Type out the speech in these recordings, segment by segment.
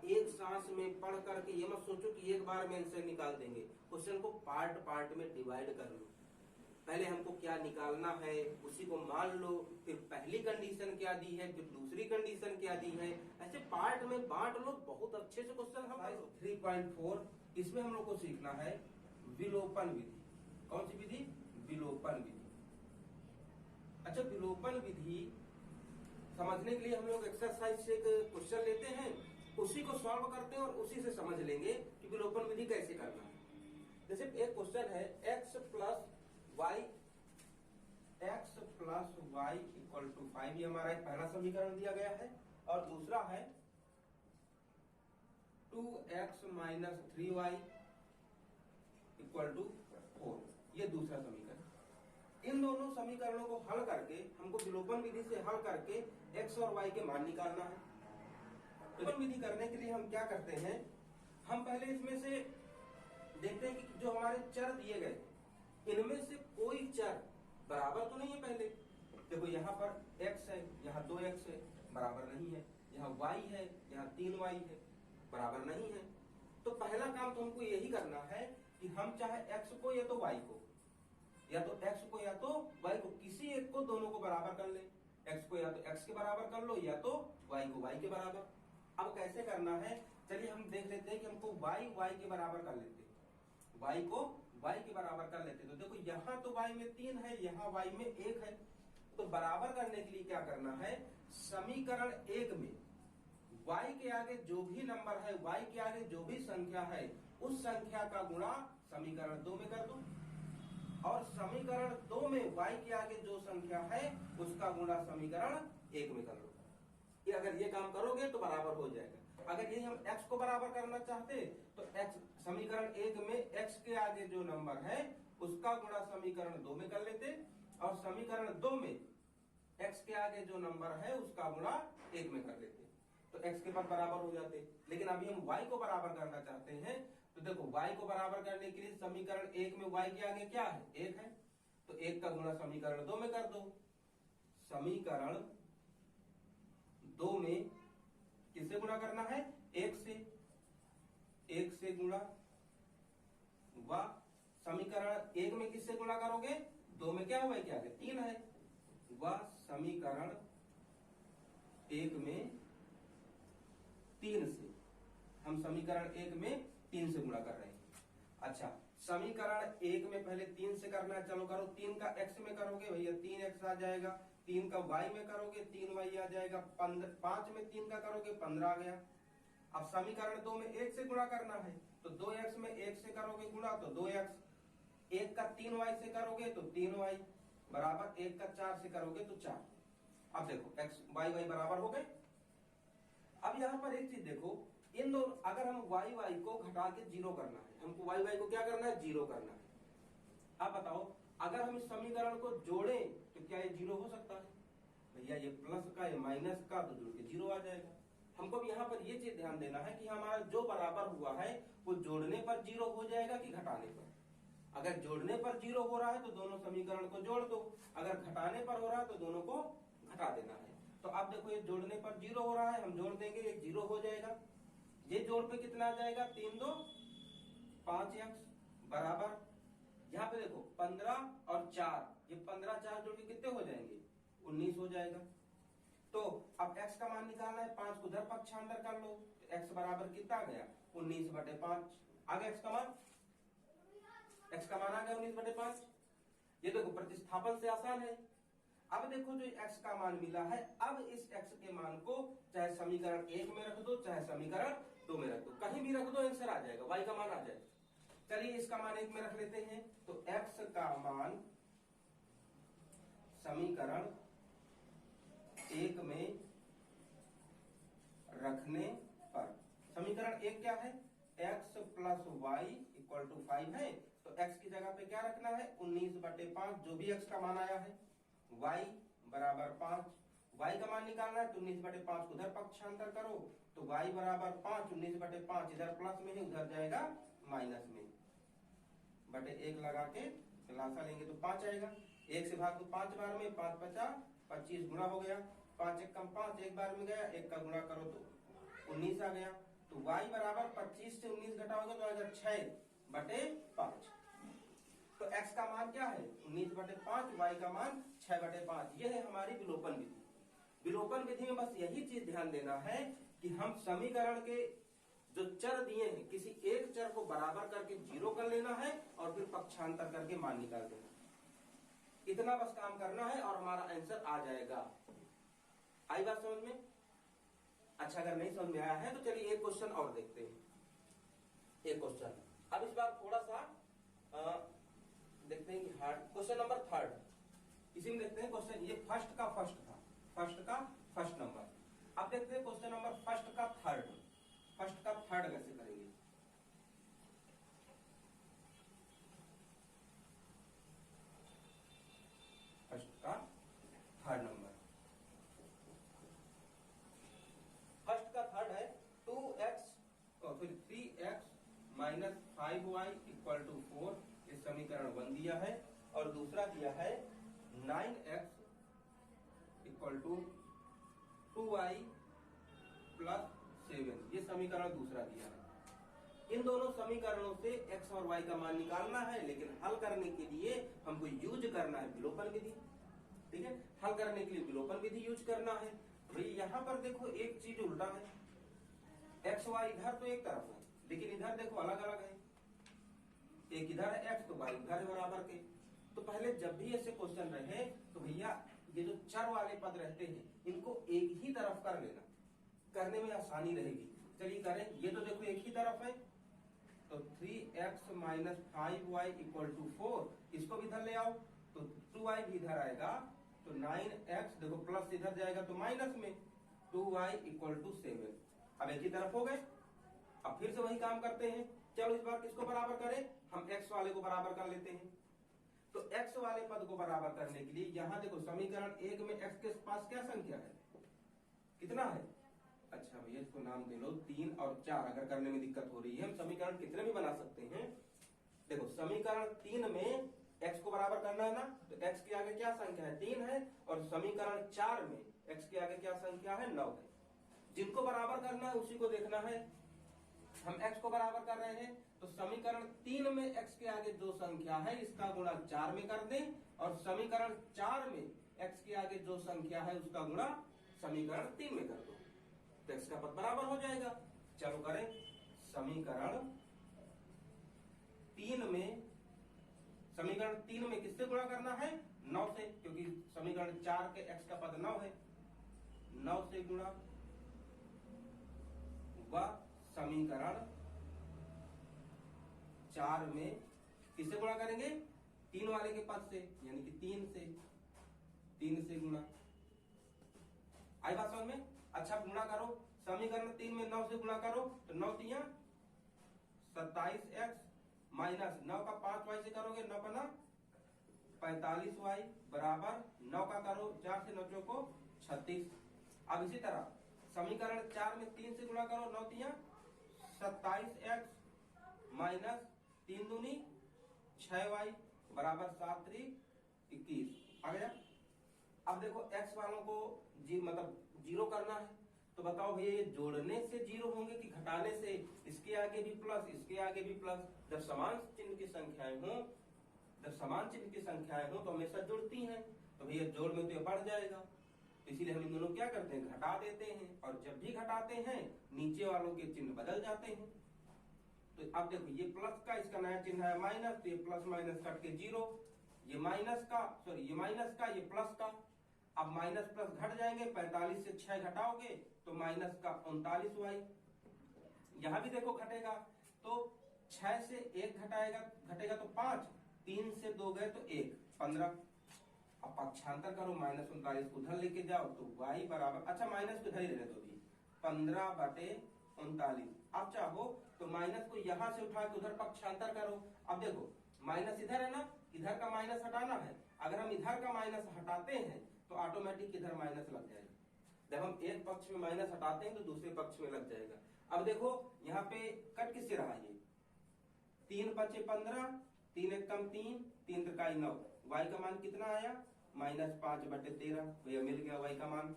एक सांस में पढ़ करके ये मत सोचो कि एक बार में आंसर निकाल देंगे। क्वेश्चन को पार्ट पार्ट में डिवाइड कर लो। पहले हमको क्या निकालना है उसी को मान लो, फिर पहली कंडीशन क्या दी है, फिर दूसरी कंडीशन क्या दी है, ऐसे पार्ट में बांट लो। बहुत अच्छे से क्वेश्चन हम 3.4 इसमें हम लोग को सीखना है विलोपन विधि। कौन सी विधि? विलोपन विधि। अच्छा, विलोपन विधि समझने के लिए हम लोग एक्सरसाइज से एक क्वेश्चन लेते हैं, उसी को सॉल्व करते हैं और उसी से समझ लेंगे कि विलोपन विधि कैसे करना है। जैसे एक क्वेश्चन है x plus y equal to 5, ये हमारा एक पहला समीकरण दिया गया है, और दूसरा है 2x minus 3y equal to 4, ये दूसरा समीकरण। इन दोनों समीकरणों को हल करके हमको विलोपन विधि से हल करके x और y के मान निकालना है। विलोपन विधि करने के लिए हम क्या करते हैं, हम पहले इसमें से देखते हैं कि जो हमारे चर दिए गए इनमें से कोई चर बराबर तो नहीं है। पहले देखो यहाँ पर x है, यहाँ 2x है, बराबर नहीं है। यहाँ y है, यहाँ 3y है, बराबर नहीं है। तो पहला काम तो हमको यही करना है कि हम चाहे x को या तो y को, या तो x को या तो y को, किसी एक को, दोनों को बराबर कर ले। x को या तो x के बराबर कर लो, या तो y को y के बराबर। अब कैसे करना है, चलिए हम देख लेते हैं कि हमको y के बराबर कर लेते हैं। y को y के बराबर कर लेते हैं। तो देखो यहाँ तो y में 3 है, यहाँ y में 1 है। तो बराबर करने के लिए क्या करना है, समीकरण 1 में y के आगे जो भी नंबर है, y के आगे जो भी संख्या है, उस संख्या का गुणा समीकरण 2 में कर दो, और समीकरण 2 में y के आगे जो संख्या है उसका गुणा समीकरण 1 में कर लो। ये अगर ये काम करोगे तो बराबर हो जाएगा। अगर यही हम x को बराबर करना चाहते तो x समीकरण 1 में x के आगे जो नंबर है उसका गुणा समीकरण 2 में कर लेते, और समीकरण 2 में x के आगे जो नंबर है उसका गुणा 1 में कर लेते, तो x के पद बराबर हो जाते। लेकिन अभी हम y को बराबर करना चाहते हैं, तो देखो y को बराबर करने के लिए समीकरण 1 में y के आगे क्या है, 1 है, तो 1 का गुणा समीकरण 2 में कर दो। समीकरण 2 में किससे गुणा करना है, 1 से, 1 से गुणा, व समीकरण 1 में किससे गुणा करोगे, 2 में क्या हुआ, क्या है, 3 है, व समीकरण 1 में 3 से, हम समीकरण 1 में 3 से गुणा कर रहे हैं। अच्छा, समीकरण 1 में पहले 3 से करना है, चलो करो। 3 का x में करोगे भैया 3x आ जाएगा, 3 का y में करोगे 3y आ जाएगा, 5 में 3 का करोगे 15 आ गया। अब समीकरण 2 में 1 से गुणा करना है, तो 2x में 1 से करोगे गुणा तो 2x, 1 का 3y से करोगे तो 3y बराबर, 1 का 4 से करोगे तो 4। अब देखो x y बराबर हो गए। अब यहाँ पर एक चीज देखो, इन दोनों, अगर हम y को घटा के 0 करना है, हमको y को क्या करना है, 0 करना है। अब बताओ, अगर हम इस समीकरण को जोड़ें तो क्या ये 0 हो सकता है? भैया ये प्लस का, ये माइनस का, तो जोड़ के 0 आ जाएगा। हमको भी यहाँ पर ये चीज ध्यान देना है कि हमारा जो बराबर हुआ है वो जोड़ने पर 0 हो जाएगा कि घटाने पर। अगर जोड़ने पर 0 हो रहा है तो दोनों समीकरण को जोड़ दो, अगर घटाने पर हो रहा है तो दोनों को घटा देना है। तो अब देखो ये जोड़ने पर 0 हो रहा है, हम जोड़ देंगे, ये 0 हो जाएगा। ये जोड़ पे कितना आ जाएगा, 3 2 5x बराबर, यहाँ पे देखो 15 और 4, ये 15 4 जोड़ के कितने हो जाएंगे, 19 हो जाएगा। तो अब x का मान निकालना है, 5 को उधर पक्षांतर कर लो, तो x बराबर कितना आ गया, 19/5 आ गया। x का मान आ गया 19/5। ये देखो प्रतिस्थापन से आसान है। अब देखो जो x का मान मिला है, अब इस x के मान को चाहे समीकरण 1 में रख दो, चाहे समीकरण 2 में रख दो, कहीं भी रख दो आंसर आ जाएगा, y का मान आ जाएगा। चलिए इसका मान 1 में रख लेते हैं, तो x का मान समीकरण 1 में रखने पर, समीकरण 1 क्या है, x plus y equal to 5 है, तो x की जगह पे क्या रखना है, 19/5, जो भी x का मान आया है, y बराबर 5, y का मान निकालना है तो 19/5 उधर पक्षांतर करो, तो y बराबर 5, 19/5 इधर प्लस में ही, उधर जाएगा माइनस में, बटे 1 लगा के लासा लेंगे तो 5 आएगा। 1 से भाग दो 5 बार में, 5 5 25 गुणा हो गया, 5 1 कम 5 एक बार में गया, 1 का गुणा करो तो 19 आ गया। तो तो y बराबर 25 से 19 घटाओगे तो आएगा 6/5। तो x का मान क्या है 19/5, y का मान 6/5। यह है हमारी विलोपन विधि। विलोपन विधि में बस यही चीज ध्यान देना है कि हम समीकरण के जो चर दिए हैं किसी एक चर को बराबर करके 0 कर लेना है और फिर पक्षांतर करके मान निकाल देना है। इतना बस काम करना है और हमारा आंसर आ जाएगा। आई बात समझ में? अच्छा, अगर नहीं समझ में आया है तो चलिए एक क्वेश्चन और देखते हैं। एक क्वेश्चन अब इस बार थोड़ा सा देखते हैं कि हार्ड क्वेश्चन नंबर 3 इसी में देखते हैं। क्वेश्चन ये फर्स्ट का फर्स्ट नंबर। अब देखते हैं क्वेश्चन नंबर फर्स्ट का थर्ड कैसे करेंगे। फर्स्ट का थर्ड नंबर, फर्स्ट का थर्ड है 2x और फिर 3x minus 5y equal to 4। ये समीकरण 1 दिया है। और दूसरा दिया है 9x equal to 2y plus 7। ये समीकरण दूसरा दिया है। इन दोनों समीकरणों से x और y का मान निकालना है, लेकिन हल करने के लिए हमको यूज करना है विलोपन विधि। ठीक है, हल करने के लिए विलोपन विधि यूज करना है। भाई यहाँ पर देखो एक चीज उल्टा है, x y इधर तो एक तरफ है, लेकिन इधर देखो अलग अलग है। एक इधर है x तो y इधर है बराबर के। तो पहले जब भी ऐसे क्वेश्चन रहे तो भैया ये जो चर वाले पद रहते हैं इनको एक ही तरफ कर लेना, करने में आसानी रहेगी। चलिए करें। ये तो देखो एक ही तरफ है, तो 3x minus 5y equal to 4। इसको भी इधर ले आओ तो 2y भी इधर आएगा, तो 9x देखो प्लस इधर जाएगा तो माइनस में 2y इक्वल टू 7। अब एक ही तरफ हो गए। अब फिर से वही काम करते हैं। चलो इस बार किसको बराबर करें, हम x वाले को बराबर कर लेते हैं। तो x वाले पद को बराबर करने के लिए यहां देखो समीकरण 1 में x के पास क्या संख्या है, कितना है। अच्छा भैया इसको नाम दे लो 3 और 4। अगर करने में दिक्कत हो रही है हम समीकरण कितने भी बना सकते हैं। देखो समीकरण 3 में x को बराबर करना है ना, तो x के आगे क्या संख्या है 3 है, और समीकरण 4 में x के आगे क्या संख्या है 9 है। जिनको बराबर करना है उसी को देखना है। हम x को बराबर कर रहे हैं तो समीकरण 3 में x के आगे जो संख्या है इसका गुणा 4 में कर दें, और समीकरण 4 में x के आगे जो संख्या है उसका गुणा समीकरण 3 में कर दो, तो x का पद बराबर हो जाएगा। चलो करें। समीकरण 3 में किससे गुणा करना है 9 से, क्योंकि समीकरण 4 के x का पद 9 है। 9 से गुणा व समीकरण 4 में किससे गुणा करेंगे 3 वाले के पद से, यानी कि 3 से गुणा। आई बात समझ में? अच्छा गुणा करो, समीकरण 3 में 9 से गुणा करो तो 9 तिया 27x माइनस 9 का 5y से करोगे 9 का 9 45y बराबर 9 का करो 4 से 9 चौको 36। अब इसी तरह समीकरण 4 में 3 से गुणा करो 9 तिया 27x माइनस 3 दूनी 6y बराबर 7 3 21 आ गया। अब देखो x वालों को मतलब 0 करना है, तो बताओ भैया ये जोड़ने से 0 होंगे कि घटाने से। इसके आगे भी प्लस इसके आगे भी प्लस। जब समान चिन्ह की संख्याएं हो तो हमेशा जुड़ती हैं, तो भैया जोड़ में तो ये बढ़ जाएगा, तो इसीलिए हम इन दोनों क्या करते हैं घटा देते हैं, और जब भी घटाते हैं नीचे वालों के चिन्ह बदल जाते हैं। तो अब देखो ये प्लस का इसका नया चिन्ह है माइनस, तो ये प्लस माइनस कट के 0, ये माइनस का ये प्लस का। अब माइनस प्लस घट जाएंगे, 45 से 6 घटाओगे तो माइनस का 39y। यहां भी देखो घटेगा, तो 6 से 1 घटेगा तो 5, 3 से 2 गए तो 1 15। अब पक्षांतर करो -39 को उधर लेके जाओ तो y बराबर, अच्छा माइनस को इधर ही रहने दो भी 15/39। अब चाहो तो माइनस को यहां से उठा के उधर पक्षांतर करो। अब देखो माइनस इधर है ना, इधर का माइनस हटाना है। अगर हम इधर का माइनस हटाते हैं तो ऑटोमेटिक इधर माइनस लग जाएगा। जब हम एक पक्ष में माइनस हटाते हैं तो दूसरे पक्ष में लग जाएगा। अब देखो यहाँ पे कट किससे रहा, ये 3 बचे 15, 3 एक कम 3, 3 त्रिकाई 9। y का मान कितना आया -5/13। भैया मिल गया y का मान।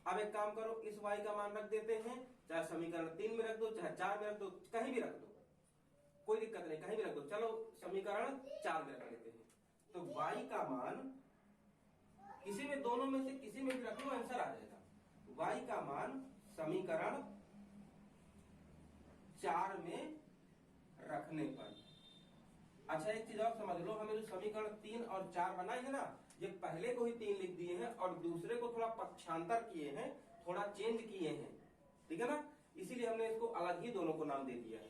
अब एक काम करो, इस y का मान रख देते हैं चाहे समीकरण 3 में रख दो, चाहे 4 में रख दो, कहीं भी रख दो, कोई दिक्कत नहीं, कहीं भी रख दो। चलो समीकरण 4 में रख लेते हैं। तो y का मान किसी में दोनों में से किसी में भी रख लो, आंसर आ जाएगा। y का मान समीकरण 4 में रखने पर, अच्छा एक चीज और समझ लो, हमें जो समीकरण 3 और 4 बनाए हैं ना, ये पहले को ही 3 लिख दिए हैं और दूसरे को थोड़ा पक्षांतर किए हैं, थोड़ा चेंज किए हैं, ठीक है ना, इसीलिए हमने इसको अलग ही दोनों को नाम दे दिया है।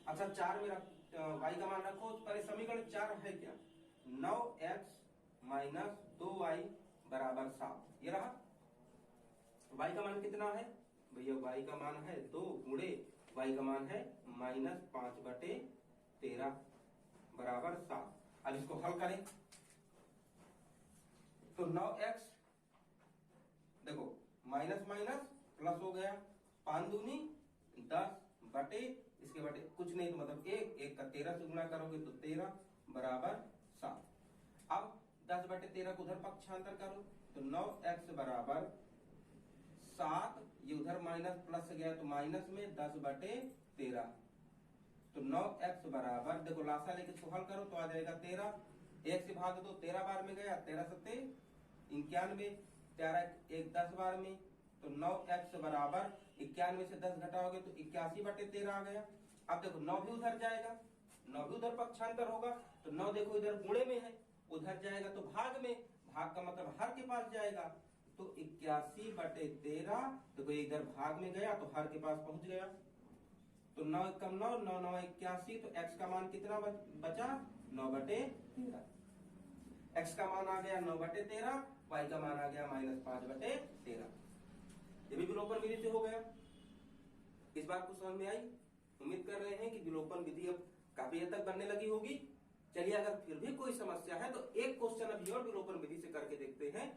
अच्छा 4 में y का मान रखो, पहले समीकरण 4 है क्या, 9x माइनस 2y बराबर 7, ये रहा। y का मान कितना है भैया, y का मान है 2 गुणे y का मान है -5/13 बराबर 7। अब इसको हल करें तो 9x देखो माइनस माइनस प्लस हो गया, 5 दूनी 10 बटे इसके बटे कुछ नहीं, तो मतलब 1 का 13 से गुणा करोगे तो 13 बराबर 7। अब 10/13 को उधर पक्षांतर करो तो 9x बराबर 7, ये उधर माइनस प्लस गया तो माइनस में 10/13, तो 9x बराबर देखो लासा लेके इसको हल करो तो आ जाएगा 13, 1 से भाग दो 13 बार में गया, 13 सत्ते 91, 13 1 10 बार में, तो 9x बराबर 91 से 10 घटाओगे तो 81/13 आ गया। अब देखो 9 भी उधर जाएगा, 9 भी उधर पक्षांतर होगा, तो 9 देखो इधर गुणे में है, उधर जाएगा तो भाग में, भाग का मतलब हर के पास जाएगा, तो 81/13 देखो इधर भाग में गया तो हर के पास पहुंच गया, तो 9 कम 9 9 9 81, तो x का मान कितना बचा 9/13, x का मान आ गया 9/13, y का मान आ गया -5/13। ये भी विलोपन विधि से हो गया। इस बात को समझ में आई? उम्मीद कर रहे हैं कि विलोपन विधि अब काफी हद तक बनने लगी होगी। चलिए अगर फिर भी कोई समस्या है तो एक क्वेश्चन अभी और विलोपन विधि से करके देखते हैं।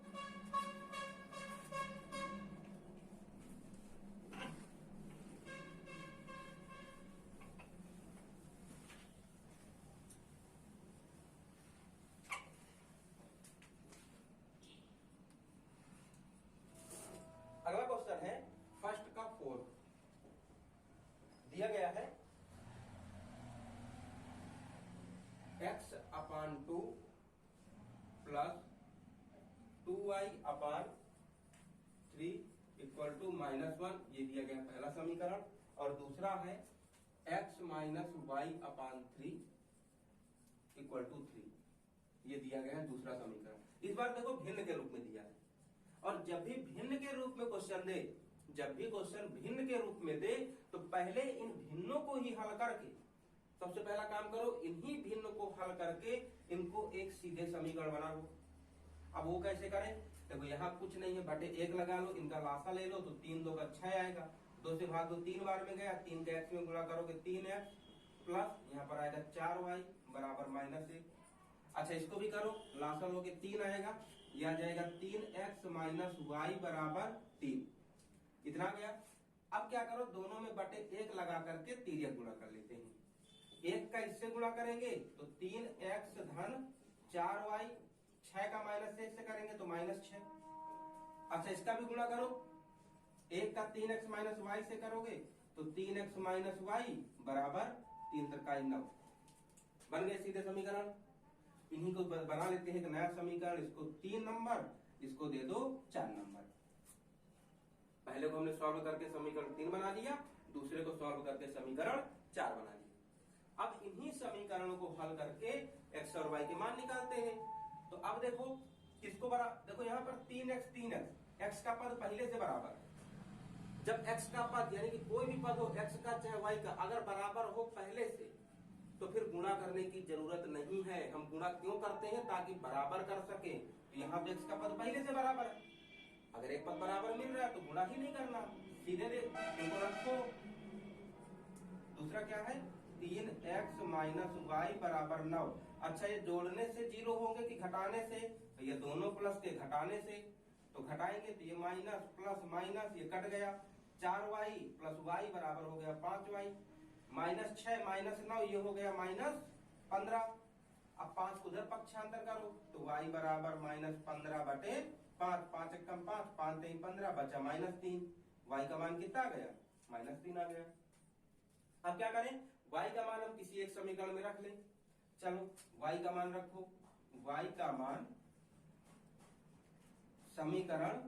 अगला क्वेश्चन है फर्स्ट का 4, दिया गया है x/2 plus 2y/3 equal to -1, ये दिया गया पहला समीकरण, और दूसरा है x minus y/3 equal to 3, ये दिया गया है दूसरा समीकरण। इस बार देखो भिन्न के रूप में दिया है, और जब भी भिन्न के रूप में क्वेश्चन दे, जब भी क्वेश्चन भिन्न के रूप में दे तो पहले इन भिन्नों को ही हल करके, सबसे पहला काम करो इन्हीं भिन्न को हल करके इनको एक सीधे समीकरण बना लो। अब वो कैसे करें, देखो यहाँ कुछ नहीं है, बटे 1 लगा लो, इनका लासा ले लो तो 3 2 का 6 आएगा, 2 से भाग दो 3 बार में गया, 3 के x में गुणा करोगे 3x प्लस यहाँ पर आएगा 4y बराबर -1। अच्छा इसको भी करो, लासा लोगे 3 आएगा, यह आ जाएगा 3x माइनस y बराबर 3, इतना गया। अब क्या करो, दोनों में बटे 1 लगा करके तिर्यक गुणा कर लेते हैं। 1 का इससे गुणा करेंगे तो 3x धन 4y, 6 का -1 से करेंगे तो -6। अच्छा इसका भी गुणा करो, 1 का 3x माइनस y से करोगे तो 3x माइनस y बराबर 3 3 9, बन गए सीधे समीकरण। इन्हीं को बना लेते हैं एक नया समीकरण, इसको 3 नंबर, इसको दे दो 4 नंबर। पहले को हमने सॉल्व करके समीकरण 3 बना लिया, दूसरे को सॉल्व करके समीकरण 4 बना लिया। अब इन्हीं समीकरणों को हल करके x और y के मान निकालते हैं। तो अब देखो किसको बरा, देखो यहाँ पर 3x x का पद पहले से बराबर है। जब x का पद यानी कि कोई भी पद हो, x का चाहे y का, अगर बराबर हो पहले से तो फिर गुणा करने की जरूरत नहीं है। हम गुणा क्यों करते हैं, ताकि बराबर कर सके। तो यहाँ पे x का पद पहले से बराबर है, अगर एक पद बराबर मिल रहा है तो गुणा ही नहीं करना, सीधे इनको रखो। दूसरा क्या है, 3x माइनस y बराबर 9। अच्छा ये जोड़ने से 0 होंगे कि घटाने से, तो ये दोनों प्लस के घटाने से, तो घटाएंगे तो ये माइनस प्लस माइनस ये कट गया, 4y प्लस y बराबर हो गया 5y, -6 -9 ये हो गया -15। अब 5 को उधर पक्षांतर करो तो y बराबर -15/5, 5 1 5, 5 3 15, बचा -3, y का मान कितना आ गया, -3 आ गया। अब क्या करें, y का मान हम किसी एक समीकरण में रख लें। चलो y का मान रखो, y का मान समीकरण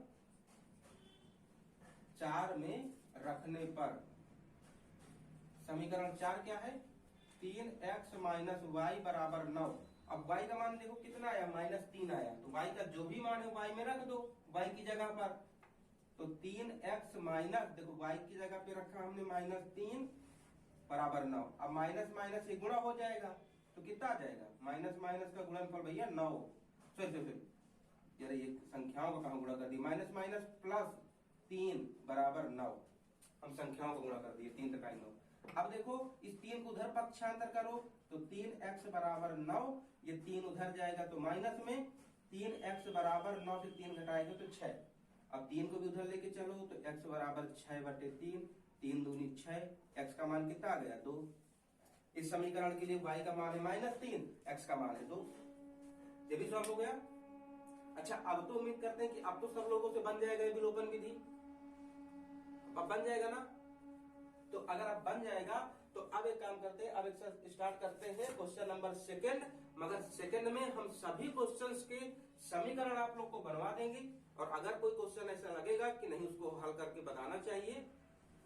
4 में रखने पर, समीकरण 4 क्या है, 3x माइनस वाई बराबर 9। अब y का मान देखो कितना आया, -3 आया, तो y का जो भी मान है y में रख दो y की जगह पर। तो 3x माइनस, देखो y की जगह पे रखा हमने -3 बराबर 9। अब माइनस माइनस से गुणा हो जाएगा तो कितना आ जाएगा, माइनस माइनस का गुणनफल भैया 9। सॉरी जरा ये संख्याओं का कहां गुणा कर दी, माइनस माइनस प्लस 3 बराबर 9। हम संख्याओं को गुणा कर दिए, 3 तक आई 9। अब देखो इस 3 को उधर पक्षांतर करो तो 3x बराबर 9, ये 3 उधर जाएगा तो माइनस में, 3x बराबर 9 से 3 घटाएगा तो 6। अब 3 को भी उधर लेके चलो तो x बराबर 6/3, 3 दूनी 6, x का मान कितना आ गया, 2। इस समीकरण के लिए y का मान है -3, x का मान है 2। ये भी सॉल्व हो गया। अच्छा अब तो उम्मीद करते हैं कि अब तो सब लोगों से बन जाएगा विलोपन विधि, अब बन जाएगा ना। तो अगर अब बन जाएगा तो अब एक काम करते हैं, अब एक स्टार्ट करते हैं क्वेश्चन नंबर 2। मगर सेकंड में हम सभी क्वेश्चंस के समीकरण आप लोग को बनवा देंगे, और अगर कोई क्वेश्चन ऐसा लगेगा कि नहीं उसको हल करके बताना चाहिए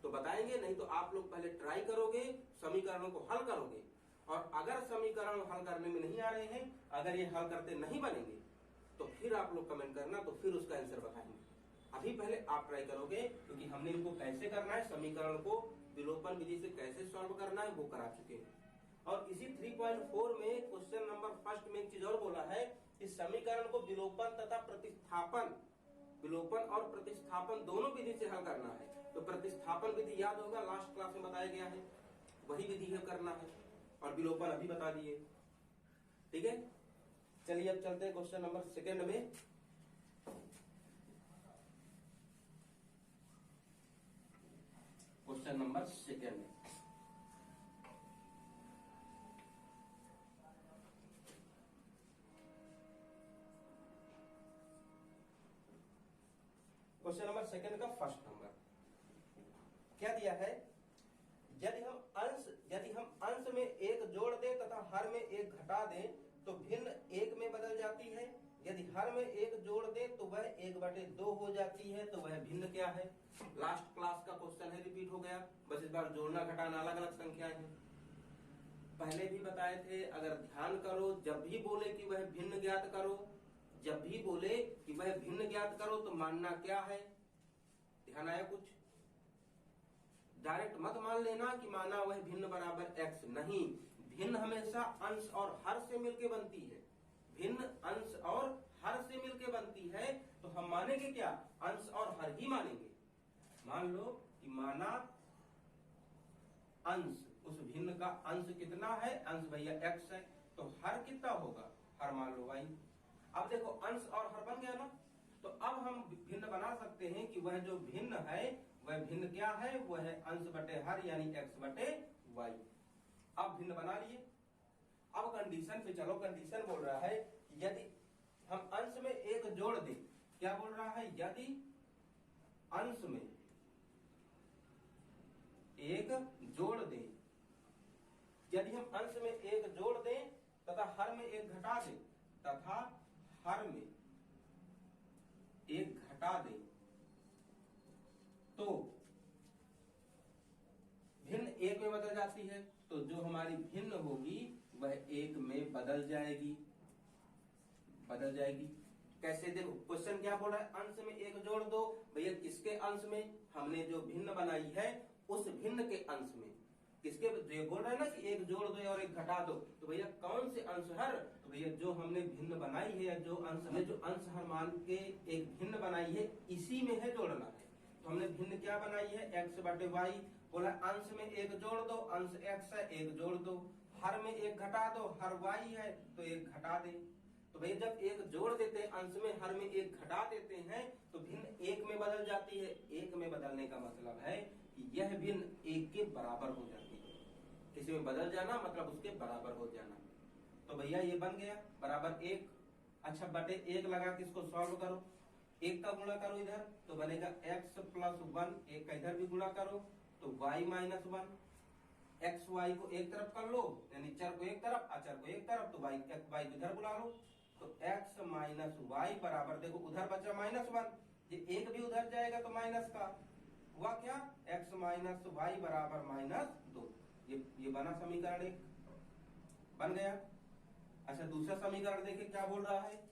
तो बताएंगे, नहीं तो आप लोग पहले ट्राई करोगे, समीकरणों को हल करोगे, और अगर समीकरण हल करने में नहीं आ रहे हैं, अगर ये हल करते नहीं बनेंगे तो फिर आप लोग कमेंट करना, तो फिर उसका आंसर बताएंगे। अभी पहले आप ट्राई करोगे, क्योंकि हमने इनको कैसे करना है, समीकरण को विलोपन विधि से कैसे सॉल्व करना है वो करा चुके हैं। और इसी 3.4 में क्वेश्चन नंबर 1 में एक चीज और बोला है, इस समीकरण को विलोपन तथा प्रतिस्थापन, विलोपन और प्रतिस्थापन दोनों विधि से हल करना है। तो प्रतिस्थापन विधि याद होगा, लास्ट क्लास में बताया गया है, वही विधि है करना है, और विलोपन अभी बता दिए। ठीक है, चलिए अब चलते हैं क्वेश्चन नंबर 2 में। क्वेश्चन नंबर 2 में क्वेश्चन नंबर 2 का फर्स्ट नंबर क्या दिया है, यदि हम अंश में 1 जोड़ दें तथा हर में 1 घटा दें तो भिन्न 1 में बदल जाती है। यदि हर में 1 जोड़ दें तो वह 1/2 हो जाती है, तो वह भिन्न क्या है। लास्ट क्लास का क्वेश्चन है, रिपीट हो गया, बस इस बार जोड़ना घटाना अलग अलग संख्याएं हैं। पहले भी बताए थे, अगर ध्यान करो, जब भी बोले कि वह भिन्न ज्ञात करो, जब भी बोले कि वह भिन्न ज्ञात करो तो मानना क्या है। ध्यान आया कुछ, डायरेक्ट मत मान लेना कि माना वह भिन्न बराबर x, नहीं, भिन्न हमेशा अंश और हर से मिलके बनती है, भिन्न अंश और हर से मिलके बनती है। तो हम मानेंगे क्या, अंश और हर ही मानेंगे। मान लो कि माना अंश, उस भिन्न का अंश कितना है, अंश भैया x है, तो हर कितना होगा, हर मान लो y। अब देखो अंश और हर बन गया ना, तो अब हम भिन्न बना सकते हैं कि वह जो भिन्न है वह भिन्न क्या है, वह है अंश बटे हर यानी x/y। अब भिन्न बना लिए। अब कंडीशन पे चलो, कंडीशन बोल रहा है यदि हम अंश में 1 जोड़ दें, क्या बोल रहा है, यदि अंश में 1 जोड़ दें, यदि हम अंश में 1 जोड़ दें तथा हर में 1 घटा दें, तथा हर में 1 घटा दें तो भिन्न 1 में बदल जाती है। तो जो हमारी भिन्न होगी वह 1 में बदल जाएगी, बदल जाएगी। कैसे, देखो क्वेश्चन क्या बोल रहा है, अंश में 1 जोड़ दो, भैया किसके अंश में, हमने जो भिन्न बनाई है उस भिन्न के अंश में। किसके, जो बोल रहा है ना कि 1 जोड़ दो और 1 घटा दो, तो भैया कौन से अंश हर, तो भैया जो हमने भिन्न बनाई है, जो अंश हर मान के एक भिन्न बनाई है, इसी में है जोड़ना है। तो हमने भिन्न क्या बनाई है, x/y, बोला अंश में 1 जोड़ दो, अंश x है, 1 जोड़ दो, हर में 1 घटा दो, हर y है तो 1 घटा दे। तो भैया जब 1 जोड़ देते हैं अंश में, हर में 1 घटा देते हैं तो भिन्न 1 में बदल जाती है। 1 में बदलने का मतलब है कि यह भिन्न 1 के बराबर हो जाती है। किसी में बदल जाना मतलब उसके बराबर हो जाना। तो भैया ये बन गया बराबर 1। अच्छा बटे 1 लगा के इसको सॉल्व करो, एक का गुणा करो इधर तो बनेगा x प्लस 1, एक का इधर भी गुणा करो तो y माइनस 1। एक्स वाई को एक तरफ कर लो, यानी चर को एक तरफ, अचर को एक तरफ, तो वाई को इधर बुला लो। तो x माइनस वाई बराबर, देखो उधर बचा -1, ये एक भी उधर जाएगा तो माइनस का हुआ क्या, x माइनस वाई बराबर -2। ये बना समीकरण एक, बन गया। अच्छा दूसरा समीकरण देखिए क्या बोल रहा है,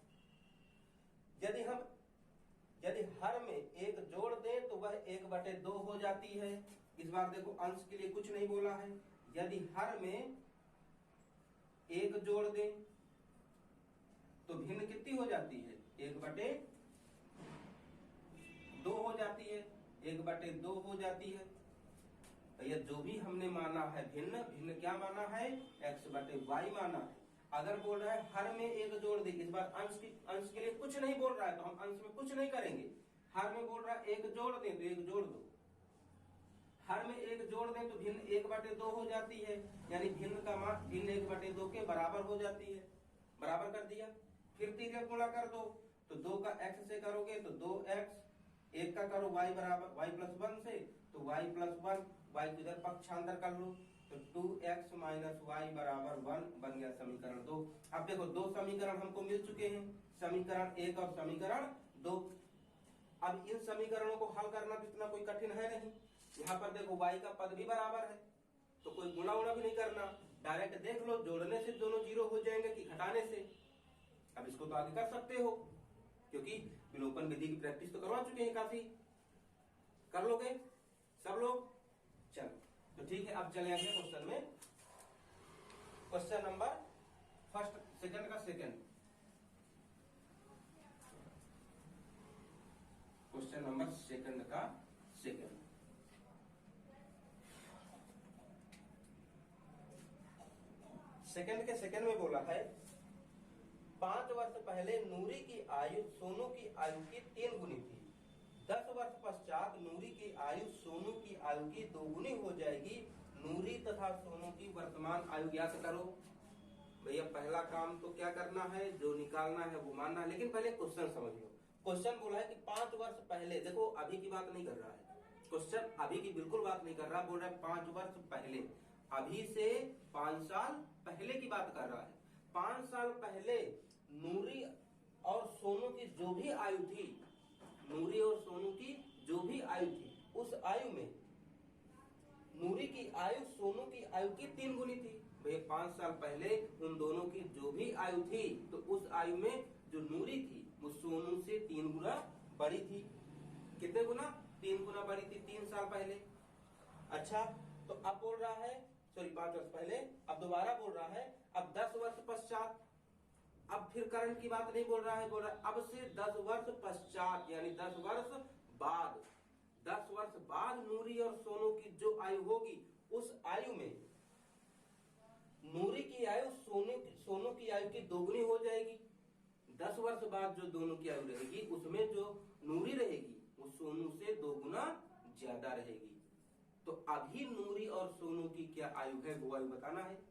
यदि हर में एक जोड़ दें तो वह 1/2 हो जाती है। इस बार देखो अंश के लिए कुछ नहीं बोला है, यदि हर में एक जोड़ दें तो भिन्न कितनी हो जाती है, 1/2 हो जाती है, 1/2 हो जाती है। भैया जो भी हमने माना है भिन्न क्या माना है, x/y माना है। अगर बोल रहा है हर में एक जोड़ दे, इस बार अंश के लिए कुछ नहीं बोल रहा है तो हम अंश में कुछ नहीं करेंगे। हर में बोल रहा है एक जोड़ दे तो एक जोड़ दो, हर में एक जोड़ दें तो भिन्न 1/2 हो जाती है, यानी भिन्न का मान भिन्न 1/2 के बराबर हो जाती है। बराबर कर दिया, फिर 3 गुणा कर दो तो 2 का x से करोगे तो 2x, एक का करो y बराबर y प्लस 1 से तो y प्लस 1, y को इधर पक्षांतर कर लो तो 2x माइनस वाई बराबर 1 बन गया समीकरण 2। अब देखो दो समीकरण हमको मिल चुके हैं, समीकरण 1 और समीकरण 2। अब इन समीकरणों को हल करना तो इतना कोई कठिन है नहीं। यहाँ पर देखो y का पद भी बराबर है तो कोई गुणा उणा भी नहीं करना, डायरेक्ट देख लो जोड़ने से दोनों 0 हो जाएंगे कि घटाने से। अब इसको तो आगे कर सकते हो क्योंकि विलोपन विधि की प्रैक्टिस तो करवा चुके हैं काफी, कर लोगे सब लोग। चलो तो ठीक है, अब चले अगले क्वेश्चन में। क्वेश्चन नंबर सेकंड का सेकंड, क्वेश्चन नंबर सेकंड का सेकंड। सेकंड के सेकंड में बोला है 5 वर्ष पहले नूरी की आयु सोनू की आयु की 3 गुनी थी, 10 वर्ष पश्चात नूरी की आयु सोनू की आयु की 2 गुनी हो जाएगी। नूरी तथा सोनू की वर्तमान आयु ज्ञात करो। भैया पहला काम तो क्या करना है, जो निकालना है वो मानना है, लेकिन पहले क्वेश्चन समझ लो। क्वेश्चन बोला है कि 5 वर्ष पहले, देखो अभी की बात नहीं कर रहा है क्वेश्चन, अभी की बिल्कुल बात नहीं कर रहा, बोल रहा है 5 वर्ष पहले, अभी से 5 साल पहले की बात कर रहा है। 5 साल पहले नूरी और सोनू की जो भी आयु थी, नूरी और सोनू की जो भी आयु थी, उस आयु में नूरी की आयु सोनू की आयु की 3 गुनी थी। भैया 5 साल पहले उन दोनों की जो भी आयु थी तो उस आयु में जो नूरी थी वो सोनू से 3 गुना बड़ी थी। कितने गुना, 3 गुना बड़ी थी 3 साल पहले। अच्छा तो अब बोल रहा है, सॉरी 5 वर्ष पहले, अब दोबारा बोल रहा है अब 10 वर्ष पश्चात। अब फिर करंट की बात नहीं बोल रहा है, बोल रहा है अब से 10 वर्ष पश्चात, यानी 10 वर्ष बाद, 10 वर्ष बाद नूरी और सोनू की जो आयु होगी उस आयु में नूरी की आयु सोनू की आयु की 2 गुनी हो जाएगी। 10 वर्ष बाद जो दोनों की आयु रहेगी उसमें जो नूरी रहेगी वो सोनू से 2 गुना ज्यादा रहेगी। तो अभी नूरी और सोनू की क्या आयु है वो आयु बताना है।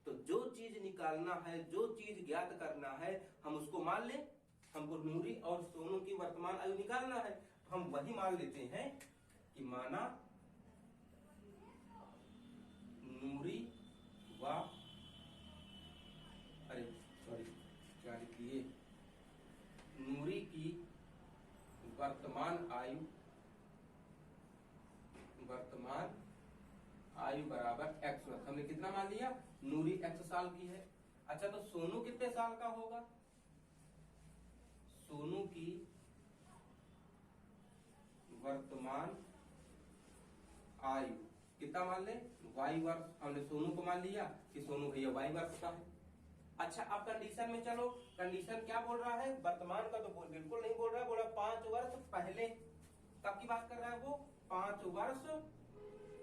तो जो चीज निकालना है, जो चीज ज्ञात करना है, हम उसको मान लें। हमको नूरी और सोनू की वर्तमान आयु निकालना है तो हम वही मान लेते हैं कि माना नूरी व क्या लिखिए, नूरी की वर्तमान आयु बराबर x वर्ष। हमने कितना मान लिया, नूरी x साल की है। अच्छा तो सोनू कितने साल का होगा, सोनू की वर्तमान आयु कितना मान ले, y वर्ष। हमने सोनू को मान लिया कि सोनू भैया y वर्ष का है। अच्छा अब कंडीशन में चलो, कंडीशन क्या बोल रहा है, वर्तमान का तो बिल्कुल नहीं बोल रहा है, बोला 5 वर्ष पहले। कब की बात कर रहा है वो, 5 वर्ष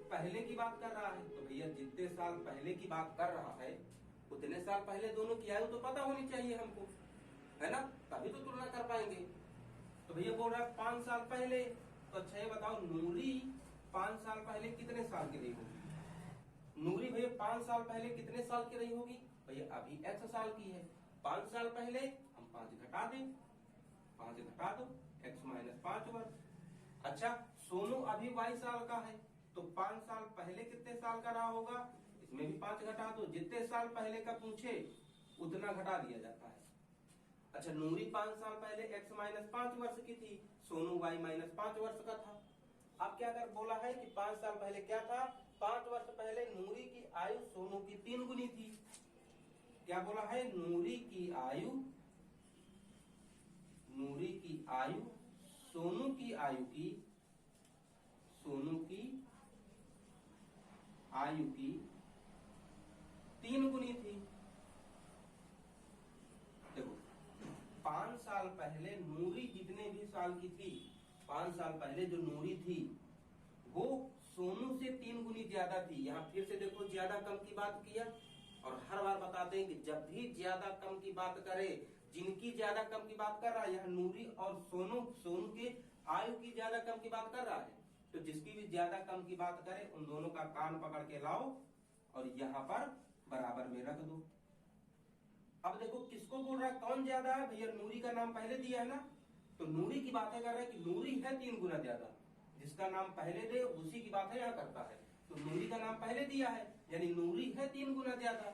पहले की बात कर रहा है। तो भैया जितने साल पहले की बात कर रहा है उतने साल पहले दोनों की आयु तो पता होनी चाहिए हमको, है ना, तभी तो तुलना कर पाएंगे। तो भैया बोल रहा है 5 साल पहले, तो अच्छा ये बताओ नूरी 5 साल पहले कितने साल की रही होगी, नूरी भैया 5 साल पहले कितने साल की रही होगी, भैया अभी x साल की है। 5 साल पहले हम 5 घटा दें, 5 घटा दो x माइनस 5 वर्ष। अच्छा, सोनू अभी 22 साल का है, तो 5 साल पहले कितने साल का रहा होगा, इसमें भी 5 घटा दो, जितने साल पहले का पूछे उतना घटा दिया जाता है। अच्छा, नूरी 5 साल पहले x माइनस 5 वर्ष की थी, सोनू y माइनस 5 वर्ष का था। अब क्या कर बोला है कि 5 साल पहले क्या था, 5 वर्ष पहले नूरी की आयु सोनू की 3 गुनी थी। क्या बोला है, नूरी की आयु सोनू की आयु की 3 गुनी थी। देखो, 5 साल पहले नूरी जितने भी साल की थी, 5 साल पहले जो नूरी थी वो सोनू से 3 गुनी ज्यादा थी। यहाँ फिर से देखो, ज्यादा कम की बात किया, और हर बार बताते हैं कि जब भी ज्यादा कम की बात करे, जिनकी ज्यादा कम की बात कर रहा है, यहाँ नूरी और सोनू के आयु की ज्यादा कम की बात कर रहा है, तो जिसकी भी ज्यादा कम की बात करे उन दोनों का कान पकड़ के लाओ और यहाँ पर बराबर में रख दो। अब देखो किसको बोल रहा है, कौन ज्यादा है भैया, नूरी का नाम पहले दिया है ना, तो नूरी की बातें कर रहा है कि नूरी है 3 गुना ज्यादा। जिसका नाम पहले दे उसी की बातें यहाँ करता है, तो नूरी का नाम पहले दिया है यानी नूरी है 3 गुना ज्यादा।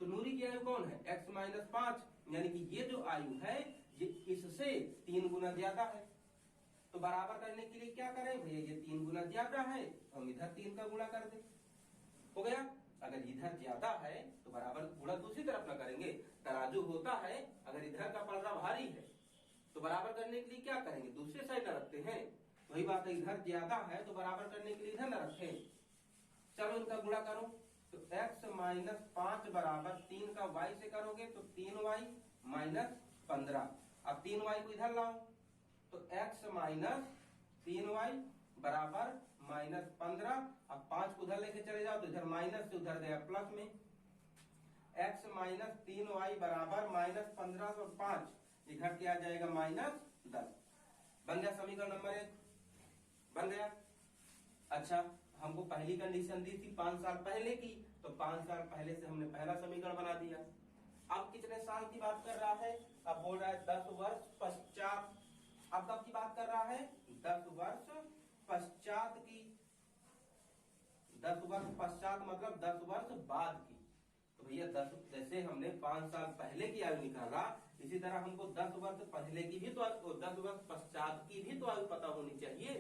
तो नूरी की आयु कौन है, x माइनस 5, यानी कि ये जो आयु है ये इससे 3 गुना ज्यादा है। तो बराबर करने के लिए क्या करें भैया, ये 3 गुना ज्यादा है, हम इधर 3 का गुणा कर दें, हो गया। अगर इधर ज्यादा है तो बराबर गुणा दूसरी तरफ ना करेंगे, तराजू होता है, अगर इधर का पलड़ा भारी है तो बराबर करने के लिए क्या करेंगे, दूसरे साइड न रखते हैं। वही बात है, इधर ज्यादा है तो बराबर करने के लिए इधर न रखें। चलो इनका गुणा करो, तो x माइनस 5 बराबर 3 का y से करोगे तो 3y माइनस 15। अब 3y को इधर लाओ, तो x माइनस 3y बराबर माइनस 15। अब 5 को उधर लेके चले जाओ तो इधर माइनस से उधर गया प्लस में, x माइनस 3y बराबर माइनस 15 और 5 इधर क्या आ जाएगा माइनस 10। बन गया समीकरण नंबर 1, बन गया। अच्छा, हमको पहली कंडीशन दी थी 5 साल पहले की, तो 5 साल पहले से हमने पहला समीकरण बना दिया। अब कितने साल की बात कर रहा है, अब बोल रहा है 10 वर्ष पश्चात। अब कब की बात कर रहा है, 10 वर्ष पश्चात की। 10 वर्ष पश्चात मतलब 10 वर्ष बाद की। तो भैया 10, जैसे हमने 5 साल पहले की आयु निकाला, इसी तरह हमको 10 वर्ष पहले की भी तो 10 वर्ष पश्चात की भी तो आयु पता होनी चाहिए।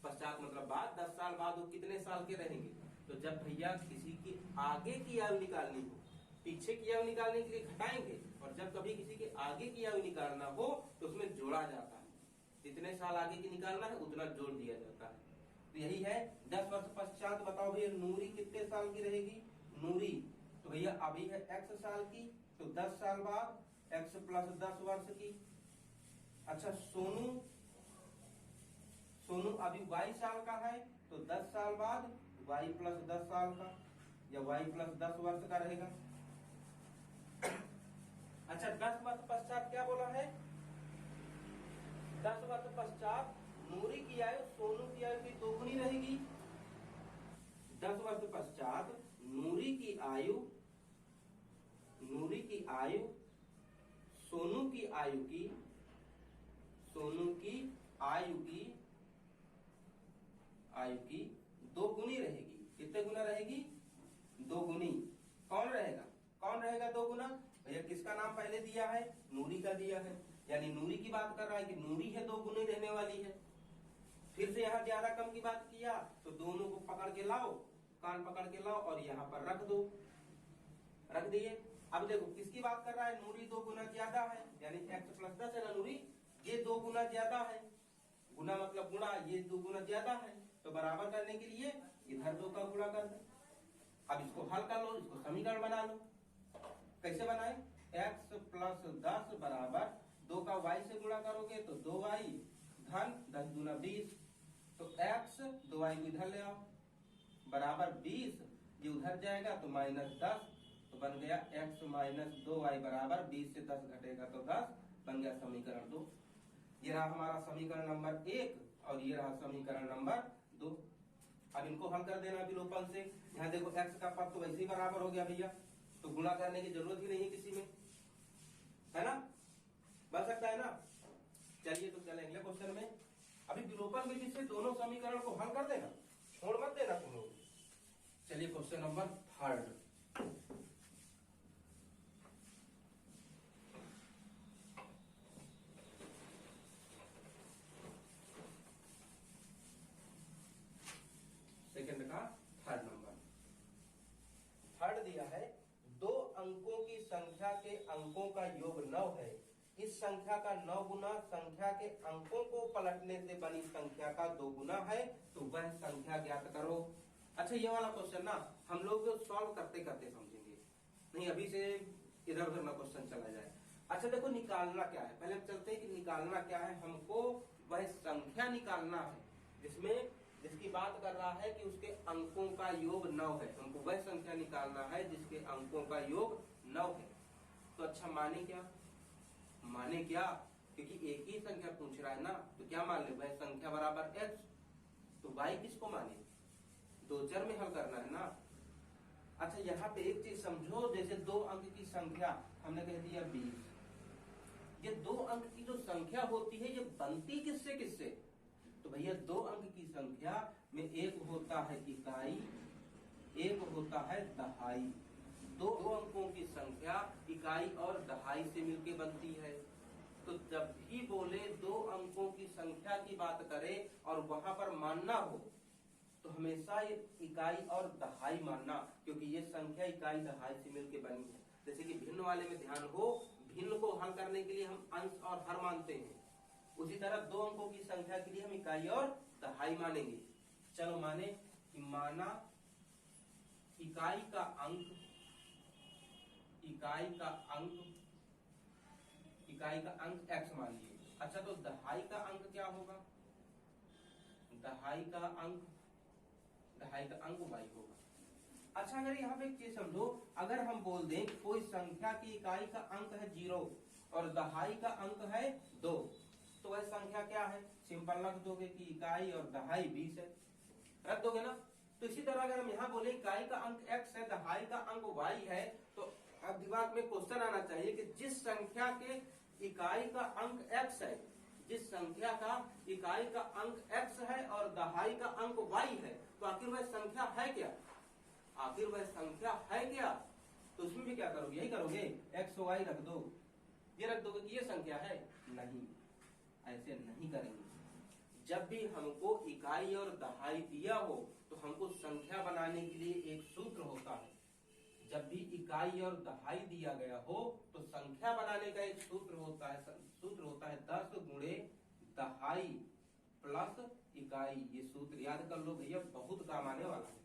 पश्चात मतलब बाद, 10 साल बाद वो कितने साल के रहेंगे। तो जब भैया किसी की आगे की आयु निकालनी हो, पीछे की आयु निकालने के लिए घटाएंगे, और जब कभी किसी के आगे की आयु निकालना हो तो उसमें जोड़ा जाता है, जितने साल आगे की निकालना है उतना जोड़ दिया जाता है। तो यही है 10 वर्ष पश्चात। बताओ भैया नूरी कितने साल की रहेगी, नूरी तो भैया अभी है x साल की, तो 10 साल बाद x प्लस 10 वर्ष की। अच्छा, सोनू अभी y साल का है, तो 10 साल बाद y प्लस 10 साल का या y प्लस 10 वर्ष का रहेगा। अच्छा, 10 वर्ष पश्चात क्या बोला है, 10 वर्ष पश्चात नूरी की आयु सोनू की आयु की 2 गुनी रहेगी। 10 वर्ष पश्चात नूरी की आयु सोनू की आयु की 2 गुनी रहेगी। कितने गुना रहेगी, 2 गुनी। कौन रहेगा 2 गुना भैया, किसका नाम पहले दिया है, नूरी का दिया है, यानी नूरी की बात कर रहा है कि नूरी है 2 गुनी रहने वाली है। फिर से यहाँ ज्यादा कम की बात किया तो दोनों को पकड़ के लाओ, कान पकड़ के लाओ और यहाँ पर रख दो, रख दिए। अब देखो किसकी बात कर रहा है, नूरी 2 गुना ज्यादा है, यानी x प्लस 10 है ना नूरी, ये 2 गुना ज्यादा है, गुना मतलब गुणा, ये 2 गुना ज्यादा है, तो बराबर करने के लिए इधर 2 का गुणा कर दो। अब इसको हल कर लो, इसको समीकरण बना लो। कैसे बनाए, x प्लस 10 बराबर 2 का y से गुणा करोगे तो 2y धन 10 दूना 20, तो x 2y को इधर ले आओ बराबर 20, ये उधर जाएगा तो माइनस 10, तो बन गया x माइनस 2y बराबर 20 से 10 घटेगा तो 10, बन गया समीकरण 2। ये रहा हमारा समीकरण नंबर 1 और ये रहा समीकरण नंबर 2। अब इनको हल कर देना विलोपन से। यहाँ देखो x का पद तो वैसे ही बराबर हो गया भैया, तो गुणा करने की जरूरत ही नहीं है किसी में, है ना, बन सकता है ना। चलिए तो चले अगले क्वेश्चन में। अभी विलोपन विधि से दोनों समीकरण को हल कर देना, छोड़ मत देना तुम लोग। चलिए क्वेश्चन नंबर 3। सेकंड का 3rd नंबर। 3rd दिया है, 2 अंकों की संख्या के अंकों का योग 9 है। इस संख्या का 9 गुना संख्या के अंकों को पलटने से बनी संख्या का 2 गुना है, तो वह संख्या ज्ञात करो। अच्छा, ये वाला क्वेश्चन ना हम लोग सॉल्व करते करते समझेंगे, नहीं अभी से इधर उधर ना क्वेश्चन चला जाए। अच्छा देखो, निकालना क्या है, पहले हम चलते हैं कि निकालना क्या है। हमको वह संख्या निकालना है जिसकी बात कर रहा है कि उसके अंकों का योग 9 है। हमको वह संख्या निकालना है जिसके अंकों का योग 9 है। तो अच्छा माने क्या, क्योंकि एक ही संख्या पूछ रहा है ना, तो क्या मान ले, वह संख्या बराबर x। तो y किसको माने, 2 चर में हल करना है ना। अच्छा यहाँ पे एक चीज समझो, जैसे 2 अंक की संख्या हमने कह दिया 20। ये 2 अंक की जो संख्या होती है ये बनती किससे, तो भैया 2 अंक की संख्या में एक होता है इकाई, एक होता है दहाई। 2 अंकों की संख्या इकाई और दहाई से मिलके बनती है। तो जब भी बोले 2 अंकों की संख्या की बात करें और वहां पर मानना हो, तो हमेशा ये इकाई और दहाई मानना, क्योंकि ये संख्या इकाई दहाई से मिलके बनी है। जैसे कि भिन्न वाले में ध्यान हो, भिन्न को हल करने के लिए हम अंश और हर मानते हैं, उसी तरह 2 अंकों की संख्या के लिए हम इकाई और दहाई मानेंगे। चलो माने कि माना इकाई का अंक x मान लिए। अच्छा तो दहाई का अंक क्या होगा, दहाई का अंक y होगा। अच्छा अगर यहाँ पे एक चीज समझो, अगर हम बोल दें कोई संख्या की इकाई का अंक है 0 और दहाई का अंक है 2, तो वह संख्या क्या है, सिंपल रख दोगे कि इकाई और दहाई 20 है, रख दोगे ना। तो इसी तरह अगर हम यहाँ बोले इकाई का अंक x है, दहाई का अंक y है, तो अब दिमाग में क्वेश्चन आना चाहिए कि जिस संख्या के इकाई का अंक x है, जिस संख्या का इकाई का अंक x है और दहाई का अंक y है, तो आखिर वह संख्या है क्या, तो उसमें भी क्या करोगे, यही करोगे, x y रख दो, ये रख दोगे कि ये संख्या है। नहीं, ऐसे नहीं करेंगे। जब भी हमको इकाई और दहाई दिया हो तो हमको संख्या बनाने के लिए एक सूत्र होता है। जब भी इकाई और दहाई दिया गया हो तो संख्या बनाने का एक सूत्र होता है 10 गुणे दहाई प्लस इकाई। ये सूत्र याद कर लो भैया, बहुत काम आने वाला है।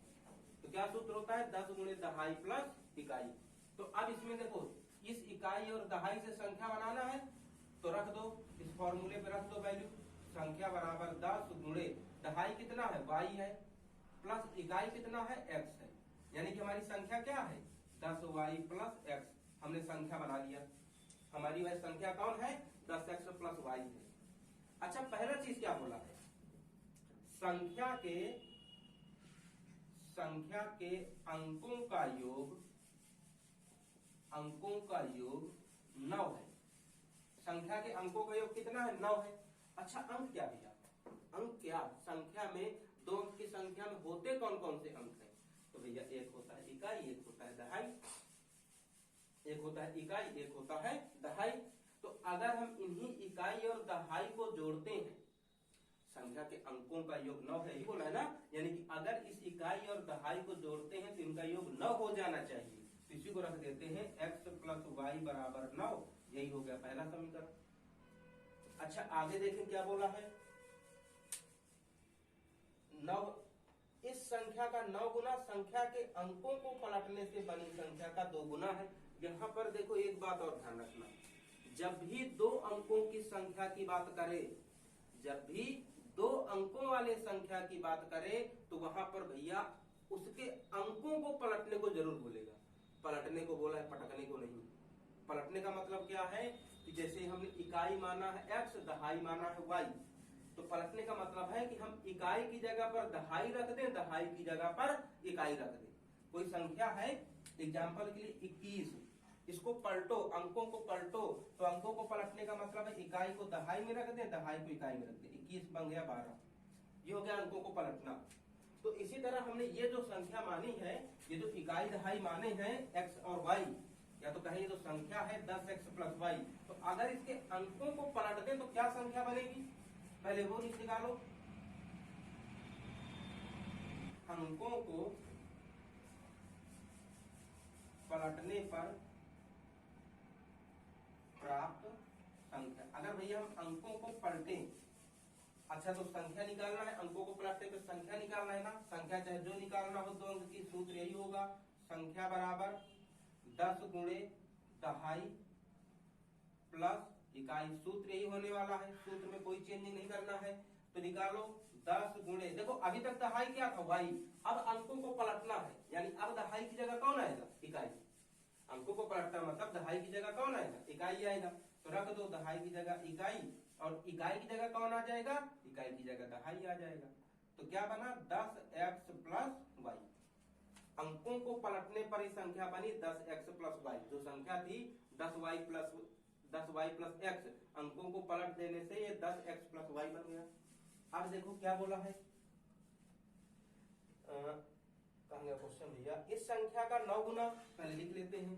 तो क्या सूत्र होता है, 10 गुणे दहाई प्लस इकाई। तो अब इसमें देखो, इस इकाई और दहाई से संख्या बनाना है तो रख दो, इस फॉर्मूले पे रख दो वैल्यू, संख्या बराबर 10 गुणे दहाई कितना है y है, प्लस इकाई कितना है x है, यानी कि हमारी संख्या क्या है 10y प्लस x। हमने संख्या बना लिया, हमारी वह संख्या कौन है 10x प्लस y है। अच्छा पहला चीज क्या बोला है, संख्या के अंकों का योग 9 है। संख्या के अंकों का योग कितना है 9 है। अच्छा अंक क्या भैया, अंक क्या, संख्या में 2 अंक की संख्या में होते कौन कौन से अंक है, तो भैया एक होता है इकाई, एक होता है दहाई, एक होता है इकाई, एक होता है दहाई। तो अगर हम इन्हीं इकाई और दहाई को जोड़ते हैं, संख्या के अंकों का योग 9 है, ही बोला है ना, यानी कि अगर इस इकाई और दहाई को जोड़ते हैं तो इनका योग 9 हो जाना चाहिए। तो इसी को रख देते हैं x प्लस वाई बराबर 9, यही हो गया पहला समीकरण। अच्छा आगे देखें क्या बोला है, 9, इस संख्या का 9 गुना संख्या के अंकों को पलटने से बनी संख्या का 2 गुना है। यहाँ पर देखो एक बात और ध्यान रखना, जब भी 2 अंकों की संख्या की बात करें, जब भी 2 अंकों वाले संख्या की बात करें, तो वहां पर भैया उसके अंकों को पलटने को जरूर बोलेगा। पलटने को बोला है, पटकने को नहीं। पलटने का मतलब क्या है कि जैसे हमने इकाई माना है x, दहाई माना है y, तो पलटने का मतलब है कि हम इकाई की जगह पर दहाई रख दें, दहाई की जगह पर इकाई रख दें। कोई संख्या है एग्जाम्पल के लिए 21, इसको पलटो, अंकों को पलटो, तो अंकों को पलटने का मतलब है इकाई को दहाई में रख दे, दहाई को इकाई में रख दे। 21 बन गया 12, ये हो गया अंकों को पलटना। तो इसी तरह हमने ये जो संख्या मानी है, ये जो इकाई दहाई माने हैं x और y, या तो कहें ये जो संख्या है 10x + y, तो अगर इसके अंकों को पलट दें तो क्या संख्या बनेगी, पहले वो निकालो। अंकों को पलटने पर प्राप्त संख्या। अगर भैया हम अंकों को पलटें, अच्छा तो संख्या निकालना है, अंकों को पलटने पर संख्या निकालना है ना, संख्या चाहे जो निकालना हो, दो अंक की सूत्र यही होगा, संख्या बराबर 10 गुणे दहाई प्लस इकाई, सूत्र यही होने वाला है, सूत्र में कोई चेंजिंग नहीं करना है। तो निकालो 10 गुणे, देखो अभी तक दहाई क्या था, y, अब अंकों को पलटना है, यानी अब दहाई की जगह कौन आएगा, इकाई। अंकों को पलटना मतलब दहाई की जगह कौन आएगा, इकाई आएगा। तो रख दो दहाई की जगह इकाई, और इकाई की जगह कौन आ जाएगा, इकाई की जगह दहाई आ जाएगा। तो क्या बना, 10x + y। अंकों को पलटने पर ही संख्या बनी 10x + y। जो संख्या थी 10y + x, अंकों को पलट देने से ये 10x + y बन गया। अब देखो क्या बोला है, कहेंगे क्वेश्चन भैया, इस संख्या का 9 गुना, पहले लिख लेते हैं,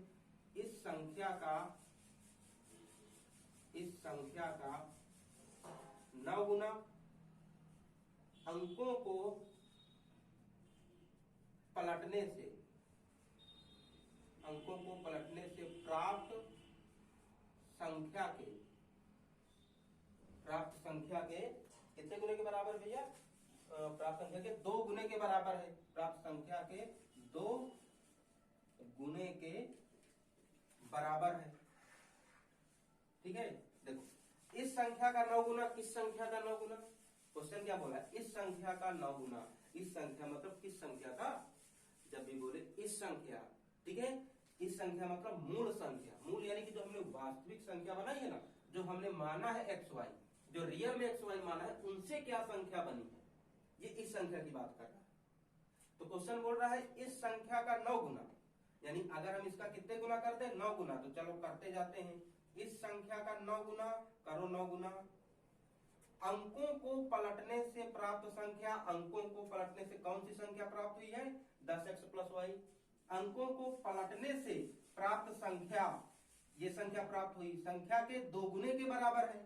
इस संख्या का 9 गुना अंकों को पलटने से प्राप्त संख्या के कितने गुने के बराबर भैया, प्राप्त संख्या के 2 गुने के बराबर है, प्राप्त संख्या के 2 गुने के बराबर है। ठीक है, देखो इस संख्या का 9 गुना, किस संख्या का 9 गुना, क्वेश्चन क्या बोला है, इस संख्या का 9 गुना। इस संख्या मतलब किस संख्या का, जब भी बोले इस संख्या, ठीक है, इस संख्या मतलब मूल संख्या, मूल यानी कि जो हमने वास्तविक संख्या बनाई है ना, जो हमने माना है XY, जो रियल में XY माना है, उनसे क्या संख्या बनी है, ये इस संख्या की बात कर रहा है। तो क्वेश्चन बोल रहा है इस संख्या का 9 गुना, यानी अगर हम इसका कितने गुना करते हैं, 9 गुना, तो चलो करते जाते हैं। इस संख्या का 9 गुना करो, 9 गुना अंकों को पलटने से प्राप्त संख्या। अंकों को पलटने से कौन सी संख्या प्राप्त हुई है, 10x + y। अंकों को पलटने से प्राप्त संख्या, ये संख्या प्राप्त हुई, संख्या के 2 गुने के बराबर है।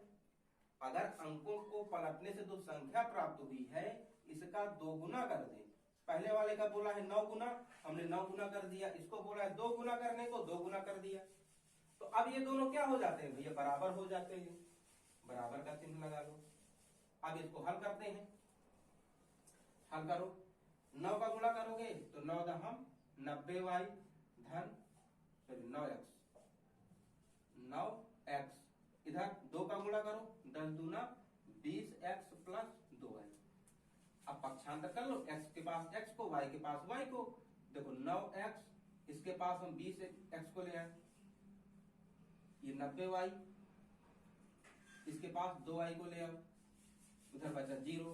अगर अंकों को पलटने से जो संख्या प्राप्त हुई है, इसका 2 गुना कर दे। पहले वाले का बोला है 9 गुना, हमने 9 गुना कर दिया, इसको बोला है 2 गुना करने को, 2 गुना कर दिया। तो अब ये दोनों क्या हो जाते हैं भैया, बराबर हो जाते हैं, बराबर का चिन्ह लगा लो। अब इसको हल करते हैं, हल करो, 9 का गुणा करोगे तो 9 दहम 90y धन 9x, इधर 2 का गुणा करो, 10 दूना 20x + 2y। अब पक्षांतर कर लो, x के पास x को, y के पास y को। देखो 9x, इसके पास हम 20x को ले आए, ये 90y, इसके पास 2y को ले आओ, उधर बचा 0,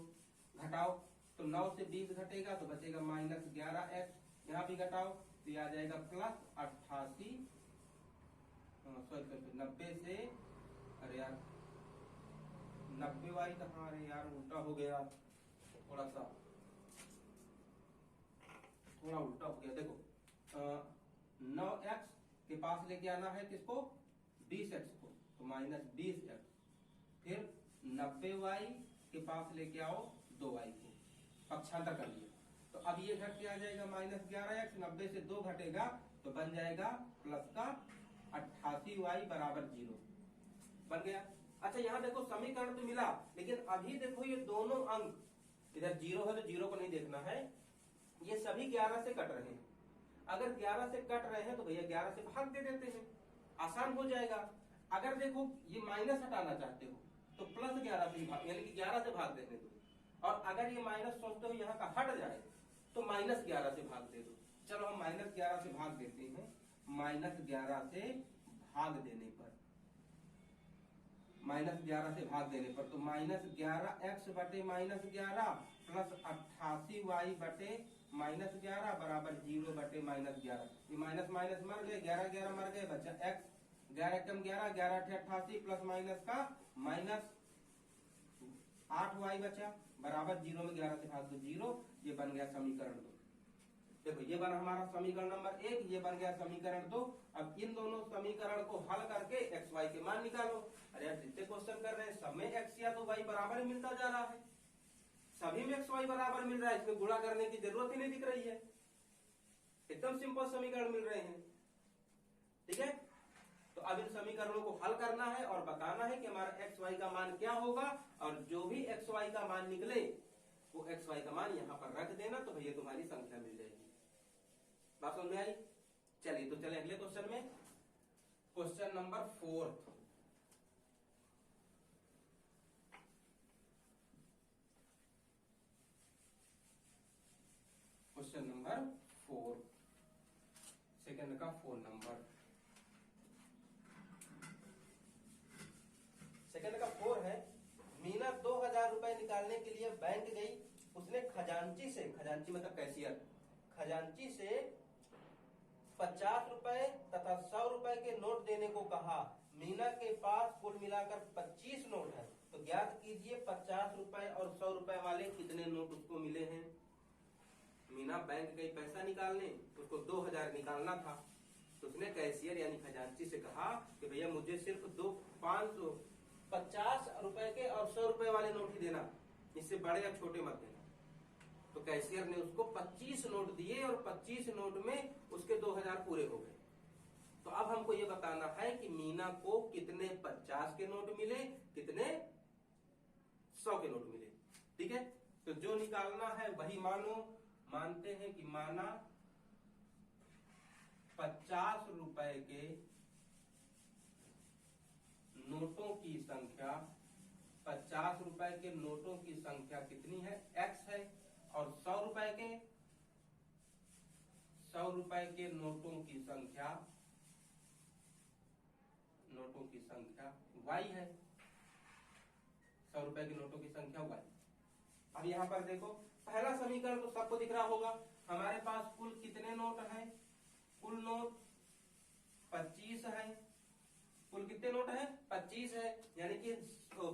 घटाओ तो 9 से 20 घटेगा तो बचेगा -11x, यहाँ भी घटाओ तो ये आ जाएगा +88, 90 से, अरे यार 90y कहाँ, अरे यार उल्टा हो गया, थोड़ा उल्टा हो गया। देखो 9x के पास लेके आना है किसको, 20x को, तो -20x, फिर 90y के पास लेके आओ 2y को, पक्षांतर कर लिया। तो अब ये घट के आ जाएगा -11x, 90 से 2 घटेगा तो बन जाएगा प्लस का 88y = 0 बन गया। अच्छा यहाँ देखो समीकरण तो मिला, लेकिन अभी देखो ये दोनों अंक, इधर 0 है तो 0 को नहीं देखना है, ये सभी 11 से कट रहे हैं। अगर 11 से कट रहे हैं तो भैया 11 से भाग दे देते हैं, आसान हो जाएगा। अगर देखो ये माइनस हटाना चाहते हो तो +11 से भाग, यानी कि 11 से भाग देने दो, और अगर ये माइनस सोचते हो यहाँ का हट जाए तो -11 से भाग दे दो। चलो हम -11 से भाग देते हैं, -11 से भाग देने पर, -11 से भाग देने पर तो -11x बटे -11 + 88y बटे -11 बराबर 0/-11। ये माइनस माइनस मर गए, 11 11 मर गए, बच्चा x, 11 कम 11, 11 8 88 प्लस माइनस का -8y बचा बराबर 0 में 11 से भाग दो 0। ये बन गया समीकरण 2। देखो ये बना हमारा समीकरण नंबर 1, ये बन गया समीकरण 2। अब इन दोनों समीकरण को हल करके x y के मान निकालो। अरे यार जितने क्वेश्चन कर रहे हैं सब में x या तो y बराबर ही मिलता जा रहा है, सभी में x y बराबर मिल रहा है, इसमें गुणा करने की जरूरत ही नहीं दिख रही है, एकदम सिंपल समीकरण मिल रहे हैं। ठीक है, तो अब इन समीकरणों को हल करना है और बताना है कि हमारा एक्स वाई का मान क्या होगा, और जो भी एक्स वाई का मान निकले वो एक्स वाई का मान यहां पर रख देना, तो भैया तुम्हारी संख्या मिल जाएगी। बात समझ में आई? चलिए तो चले अगले क्वेश्चन में, question number 4। Question number 4, second का 4 नंबर, सेकंड का 4 है। मीना 2000 रुपए निकालने के लिए बैंक गई। उसने खजांची से, खजांची मतलब कैशियर, खजांची से 50 रुपए तथा 100 रुपए के नोट देने को कहा। मीना के पास कुल मिलाकर 25 नोट है, तो ज्ञात कीजिए 50 रुपए और 100 रुपए वाले कितने नोट उसको मिले हैं। मीना बैंक गई पैसा निकालने, उसको 2000 निकालना था, तो उसने कैशियर यानी खजांची से कहा कि भैया मुझे सिर्फ 50 रुपए के और 100 रुपए वाले नोट ही देना, इससे बड़े या छोटे मत देना। तो कैशियर ने उसको 25 नोट दिए और 25 नोट में उसके 2000 पूरे हो गए। तो अब हमको ये बताना है कि मीना को कितने 50 के नोट मिले, कितने 100 के नोट मिले। ठीक है, तो जो निकालना है वही मानो। मानते हैं कि माना 50 रुपए के नोटों की संख्या, 50 रुपए के नोटों की संख्या कितनी है, x है, और 100 रुपए के नोटों की संख्या, y है। 100 रुपए के नोटों की संख्या y। अब यहां पर देखो पहला समीकरण तो सबको दिख रहा होगा। हमारे पास कुल कितने नोट हैं, कुल नोट 25 है। कुल कितने नोट है, 25 है, यानी कि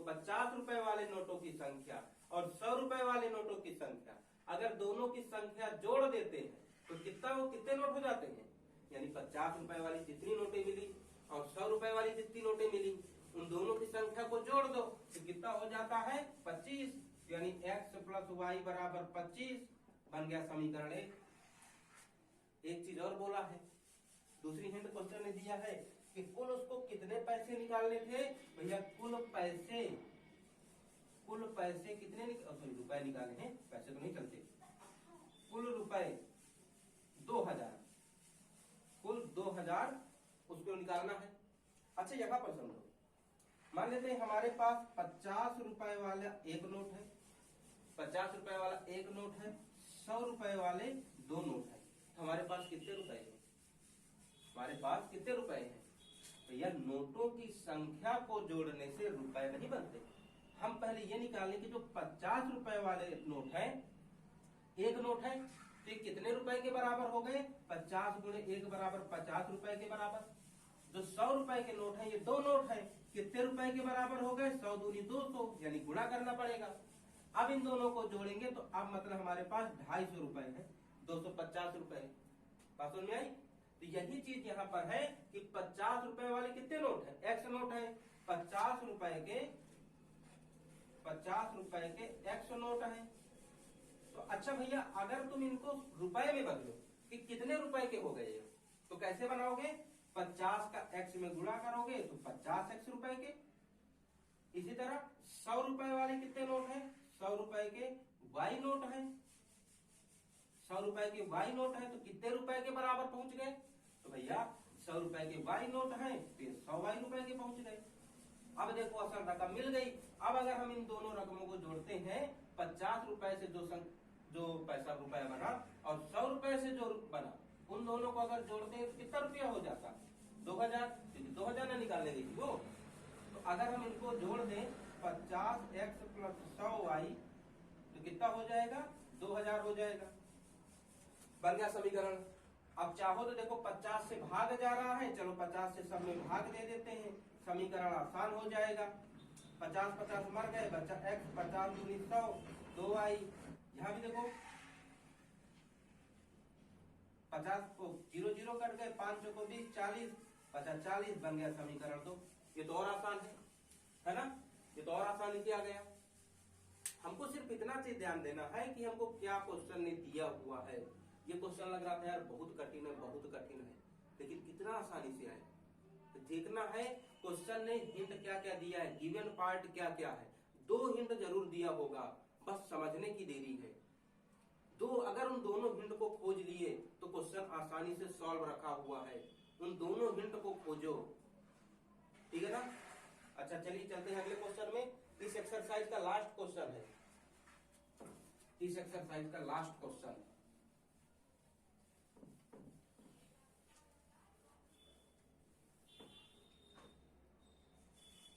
50 रुपए वाले नोटों की संख्या और 100 रुपए वाले नोटों की संख्या, अगर दोनों की संख्या जोड़ देते हैं तो कितने नोट हो जाते हैं, यानी 50 रुपए वाली जितनी नोटें मिली और 100 रुपए वाली जितनी नोटें मिली, उन दोनों की संख्या को जोड़ दो तो कितना हो जाता है, 25, यानी x + y बराबर 25 बन गया समीकरण 1। एक चीज और बोला है, दूसरी हिंट क्वेश्चन ने दिया है कि कुल उसको कितने पैसे निकालने थे। भैया कुल पैसे कितने रुपए निकाले हैं, पैसे तो नहीं चलते। कुल रुपए 2000, कुल 2000 उसको निकालना है। अच्छा यहाँ पर समझो, मान लेते हैं हमारे पास 50 रुपए वाला एक नोट है, 50 रुपए वाला एक नोट है, 100 रुपए वाले 2 नोट है। हमारे पास कितने रुपए हैं, हमारे पास कितने रुपए हैं। भैया नोटों की संख्या को जोड़ने से रुपए नहीं बनते। हम पहले ये निकालें कि जो 50 रुपए वाले नोट है, एक नोट है, तो कितने रुपए के बराबर हो गए, 50 × 1 बराबर 50 रुपए के बराबर। जो 100 रुपए के नोट है, ये 2 नोट है, कितने रुपए के बराबर हो गए, 100 दूनी 200, यानी गुणा करना पड़ेगा। अब इन दोनों को जोड़ेंगे तो अब मतलब हमारे पास 250 रुपए है, 250 रुपए। बात समझ में आई? तो यही चीज यहाँ पर है कि 50 रुपए वाले कितने नोट है, एक्स नोट है, 50 रुपए के एक्स नोट है। तो अच्छा भैया अगर तुम इनको रुपए में बदलो कि कितने रुपए के हो गए, तो कैसे बनाओगे, 50 का x में गुणा करोगे तो 50x रुपए के। इसी तरह 100 रुपए वाले कितने नोट है, 100 रुपए के y नोट है, 100 रुपए के y नोट है, तो कितने रुपए के बराबर पहुंच गए, तो भैया 100 रुपए के y नोट है, तो 100 y रुपए के पहुंच गए। अब देखो असल रकम मिल गई। अब अगर हम इन दोनों रकमों को जोड़ते हैं, 50 रुपए से जो पैसा रुपया बना और 100 रुपए से जो बना, उन दोनों को अगर जोड़ते हैं तो कितना रुपया हो जाता, 2000, क्योंकि 2000 ना निकालने गई थी वो। तो अगर हम इनको जोड़ दें 50x + 100y तो कितना हो जाएगा, 2000 हो जाएगा। बन गया समीकरण। अब चाहो तो देखो 50 से भाग जा रहा है, चलो 50 से सब में भाग दे देते हैं, समीकरण आसान हो जाएगा। 50 50 मर गए, बच्चा x, 50 दूनी 100, 2y। यहाँ भी देखो 50 को 0 0 कट गए, 5 को 20, 40, 50 40, बन गया समीकरण 2। ये तो और आसान है ना, ये तो और आसानी से आ गया। हमको सिर्फ इतना चीज ध्यान देना है कि हमको क्या क्वेश्चन ने दिया हुआ है। ये क्वेश्चन लग रहा था यार बहुत कठिन है, बहुत कठिन है, लेकिन कितना आसानी से आए। तो देखना है क्वेश्चन ने हिंट क्या क्या दिया है, गिवन पार्ट क्या क्या है। 2 हिंट जरूर दिया होगा, बस समझने की देरी है। अगर उन दोनों हिंट को खोज लिए तो क्वेश्चन आसानी से सॉल्व रखा हुआ है। उन दोनों हिंट को खोजो, ठीक है ना। अच्छा चलिए चलते हैं अगले क्वेश्चन में। इस एक्सरसाइज का लास्ट क्वेश्चन है, इस एक्सरसाइज का लास्ट क्वेश्चन।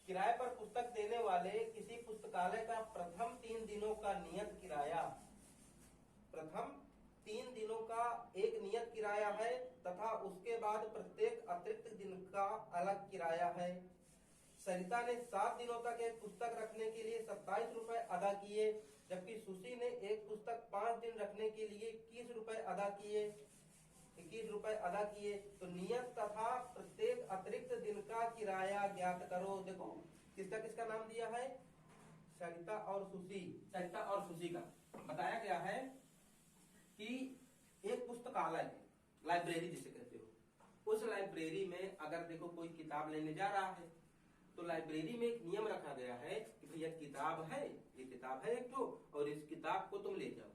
किराए पर पुस्तक देने वाले किसी पुस्तकालय का प्रथम 3 दिनों का नियत किराया, प्रथम 3 दिनों का एक नियत किराया है तथा उसके बाद प्रत्येक अतिरिक्त दिन का अलग किराया है। सरिता ने 7 दिनों तक एक पुस्तक रखने के लिए 27 रुपए अदा किए, जबकि सुशी ने एक पुस्तक 5 दिन रखने के लिए 21 रुपए अदा किए, 21 रुपए अदा किए। तो नियत तथा प्रत्येक अतिरिक्त दिन का किराया ज्ञात करो। देखो किसका किसका नाम दिया है, सरिता और सुशी, सरिता और सुशी का बताया गया है कि एक पुस्तकालय है, लाइब्रेरी जिसे कहते हो। उस लाइब्रेरी में अगर देखो कोई किताब लेने जा रहा है तो लाइब्रेरी में एक नियम रखा गया है कि भैया किताब है, ये किताब है एक तो, और इस किताब को तुम ले जाओ।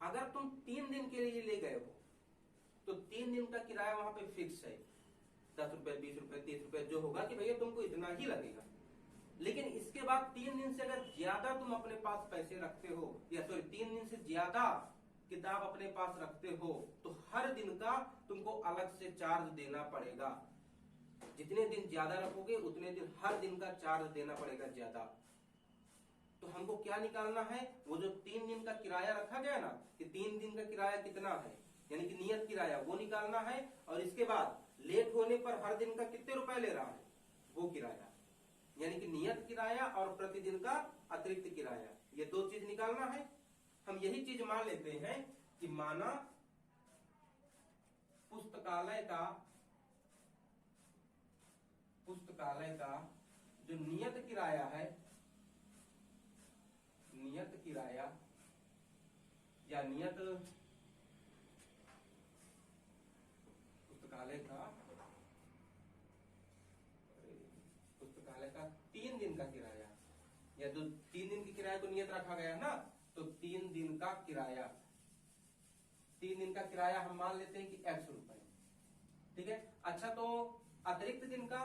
अगर तुम 3 दिन के लिए ले गए हो तो 3 दिन का किराया वहां पे फिक्स है, 10 रुपए 20 रुपए 30 रुपए जो होगा कि भैया तुमको इतना ही लगेगा। लेकिन इसके बाद 3 दिन से अगर ज्यादा तुम अपने पास पैसे रखते हो, या सॉरी 3 दिन से ज्यादा किताब अपने पास रखते हो, तो हर दिन का तुमको अलग से चार्ज देना पड़ेगा। जितने दिन ज्यादा रखोगे उतने दिन हर दिन का चार्ज देना पड़ेगा ज्यादा। तो हमको क्या निकालना है, वो जो 3 दिन का किराया रखा गया ना, कि 3 दिन का किराया कितना है, यानी कि नियत किराया, वो निकालना है। और इसके बाद लेट होने पर हर दिन का कितने रुपए ले रहा है, वो किराया, यानी कि नियत किराया और प्रतिदिन का अतिरिक्त किराया, ये 2 चीज निकालना है। हम यही चीज मान लेते हैं कि माना पुस्तकालय का जो नियत किराया है, नियत किराया या नियत पुस्तकालय का 3 दिन का किराया, या जो 3 दिन के किराए को नियत रखा गया ना, तो 3 दिन का किराया, 3 दिन का किराया हम मान लेते हैं कि x रुपए, ठीक है। अच्छा तो अतिरिक्त दिन का,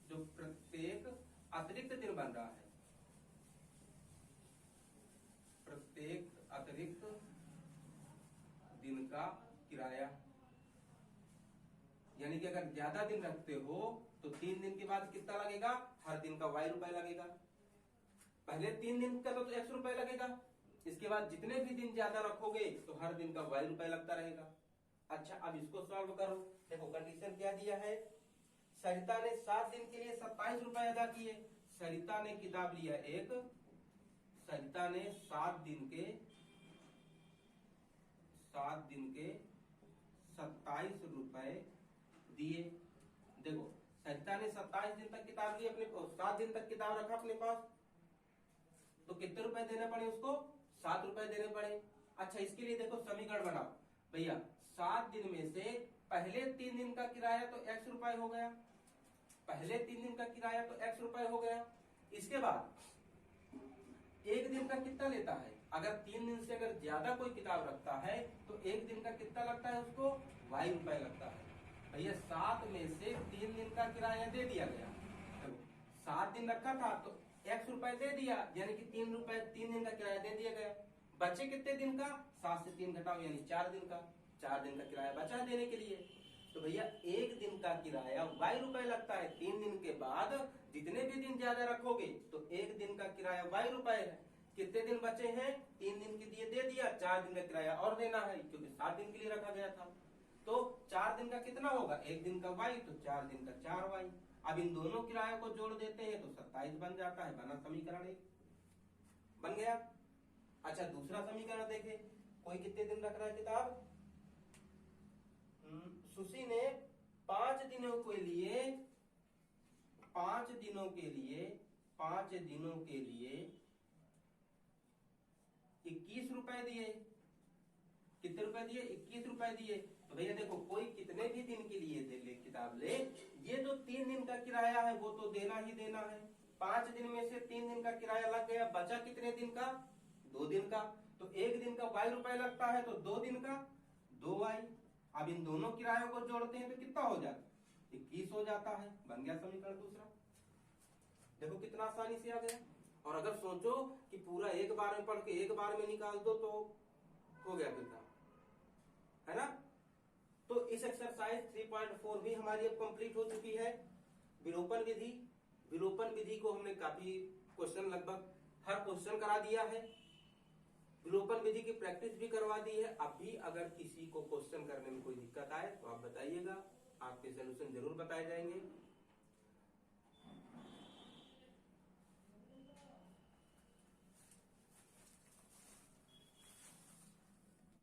जो प्रत्येक अतिरिक्त दिन बन रहा है, प्रत्येक अतिरिक्त दिन का किराया, यानी कि अगर ज्यादा दिन रखते हो तो 3 दिन के बाद कितना लगेगा, हर दिन का y रुपए लगेगा। पहले 3 दिन का तो x रुपए लगेगा, इसके बाद जितने भी दिन ज्यादा रखोगे तो हर दिन का y रुपए लगता रहेगा। अच्छा अब इसको सॉल्व करो। देखो कंडीशन क्या दिया है, सरिता ने 7 दिन के लिए 27 रुपए अदा किए। सरिता ने किताब लिया एक, सरिता ने 7 दिन के 27 रुपए दिए। देखो सरिता ने 27 दिन तक किताब ली, अपने 7 दिन तक किताब रखा अपने पास, तो कितने रुपए देने पड़े उसको, 7 रुपए देने पड़े। अच्छा इसके लिए देखो समीकरण बनाओ भैया, 7 दिन में से पहले 3 दिन का किराया तो x रुपए हो गया, पहले 3 दिन का किराया तो x रुपए हो गया। इसके बाद एक दिन का कितना लेता है, अगर 3 दिन से अगर ज्यादा कोई किताब रखता है तो एक दिन का कितना लगता है उसको, y रुपए लगता है। भैया 7 में से 3 दिन का किराया दे दिया गया, तो 7 दिन रखा था तो x रुपए दे दिया, यानी कि 3 रुपए 3 दिन का किराया दे दिया गया। बचे कितने दिन का, 7 से 3 घटाओ यानी 4 दिन का, 4 दिन का किराया बचा देने के लिए। तो भैया एक दिन का किराया y रुपए लगता है। 3 दिन के बाद जितने भी दिन ज्यादा रखोगे तो एक दिन का किराया y रुपए है। कितने दिन बचे हैं, 3 दिन के लिए दे दिया, 4 दिन का किराया और देना है क्योंकि 7 दिन के लिए रखा गया था। तो 4 दिन का कितना होगा, 1 दिन का y, तो 4 दिन का 4y। अब इन दोनों किराए को जोड़ देते हैं तो 27 बन जाता है, बना समीकरण 1 बन गया। अच्छा दूसरा समीकरण देखे, कोई कितने दिन रख रहा है किताब, सुशी ने 5 दिनों के लिए 5 दिनों के लिए 21 रुपए दिए। कितने रुपए दिए, 21 रुपए दिए। तो भैया देखो कोई कितने भी दिन के लिए दे ले किताब ले, ये जो 3 दिन का किराया है वो तो देना ही देना है। 5 दिन में से 3 दिन का किराया लग गया, बचा कितने दिन का, 2 दिन का। तो 1 दिन का y रुपए लगता है, तो 2 दिन का 2y। अब इन दोनों किरायों को जोड़ते हैं तो कितना हो जाता, 21 हो जाता है, बन गया समीकरण दूसरा। देखो कितना आसानी से आ गया। और अगर सोचो कि पूरा एक बार में पढ़ के एक बार में निकाल दो तो हो गया फिर काम, है ना। तो इस एक्सरसाइज 3.4 भी हमारी अब कंप्लीट हो चुकी है। विलोपन विधि को हमने काफी क्वेश्चन, लगभग हर क्वेश्चन करा दिया है। विलोपन विधि की प्रैक्टिस भी करवा दी है। अब भी अगर किसी को क्वेश्चन करने में कोई दिक्कत आए तो आप बताइएगा, आपके सोल्यूशन जरूर बताए जाएंगे।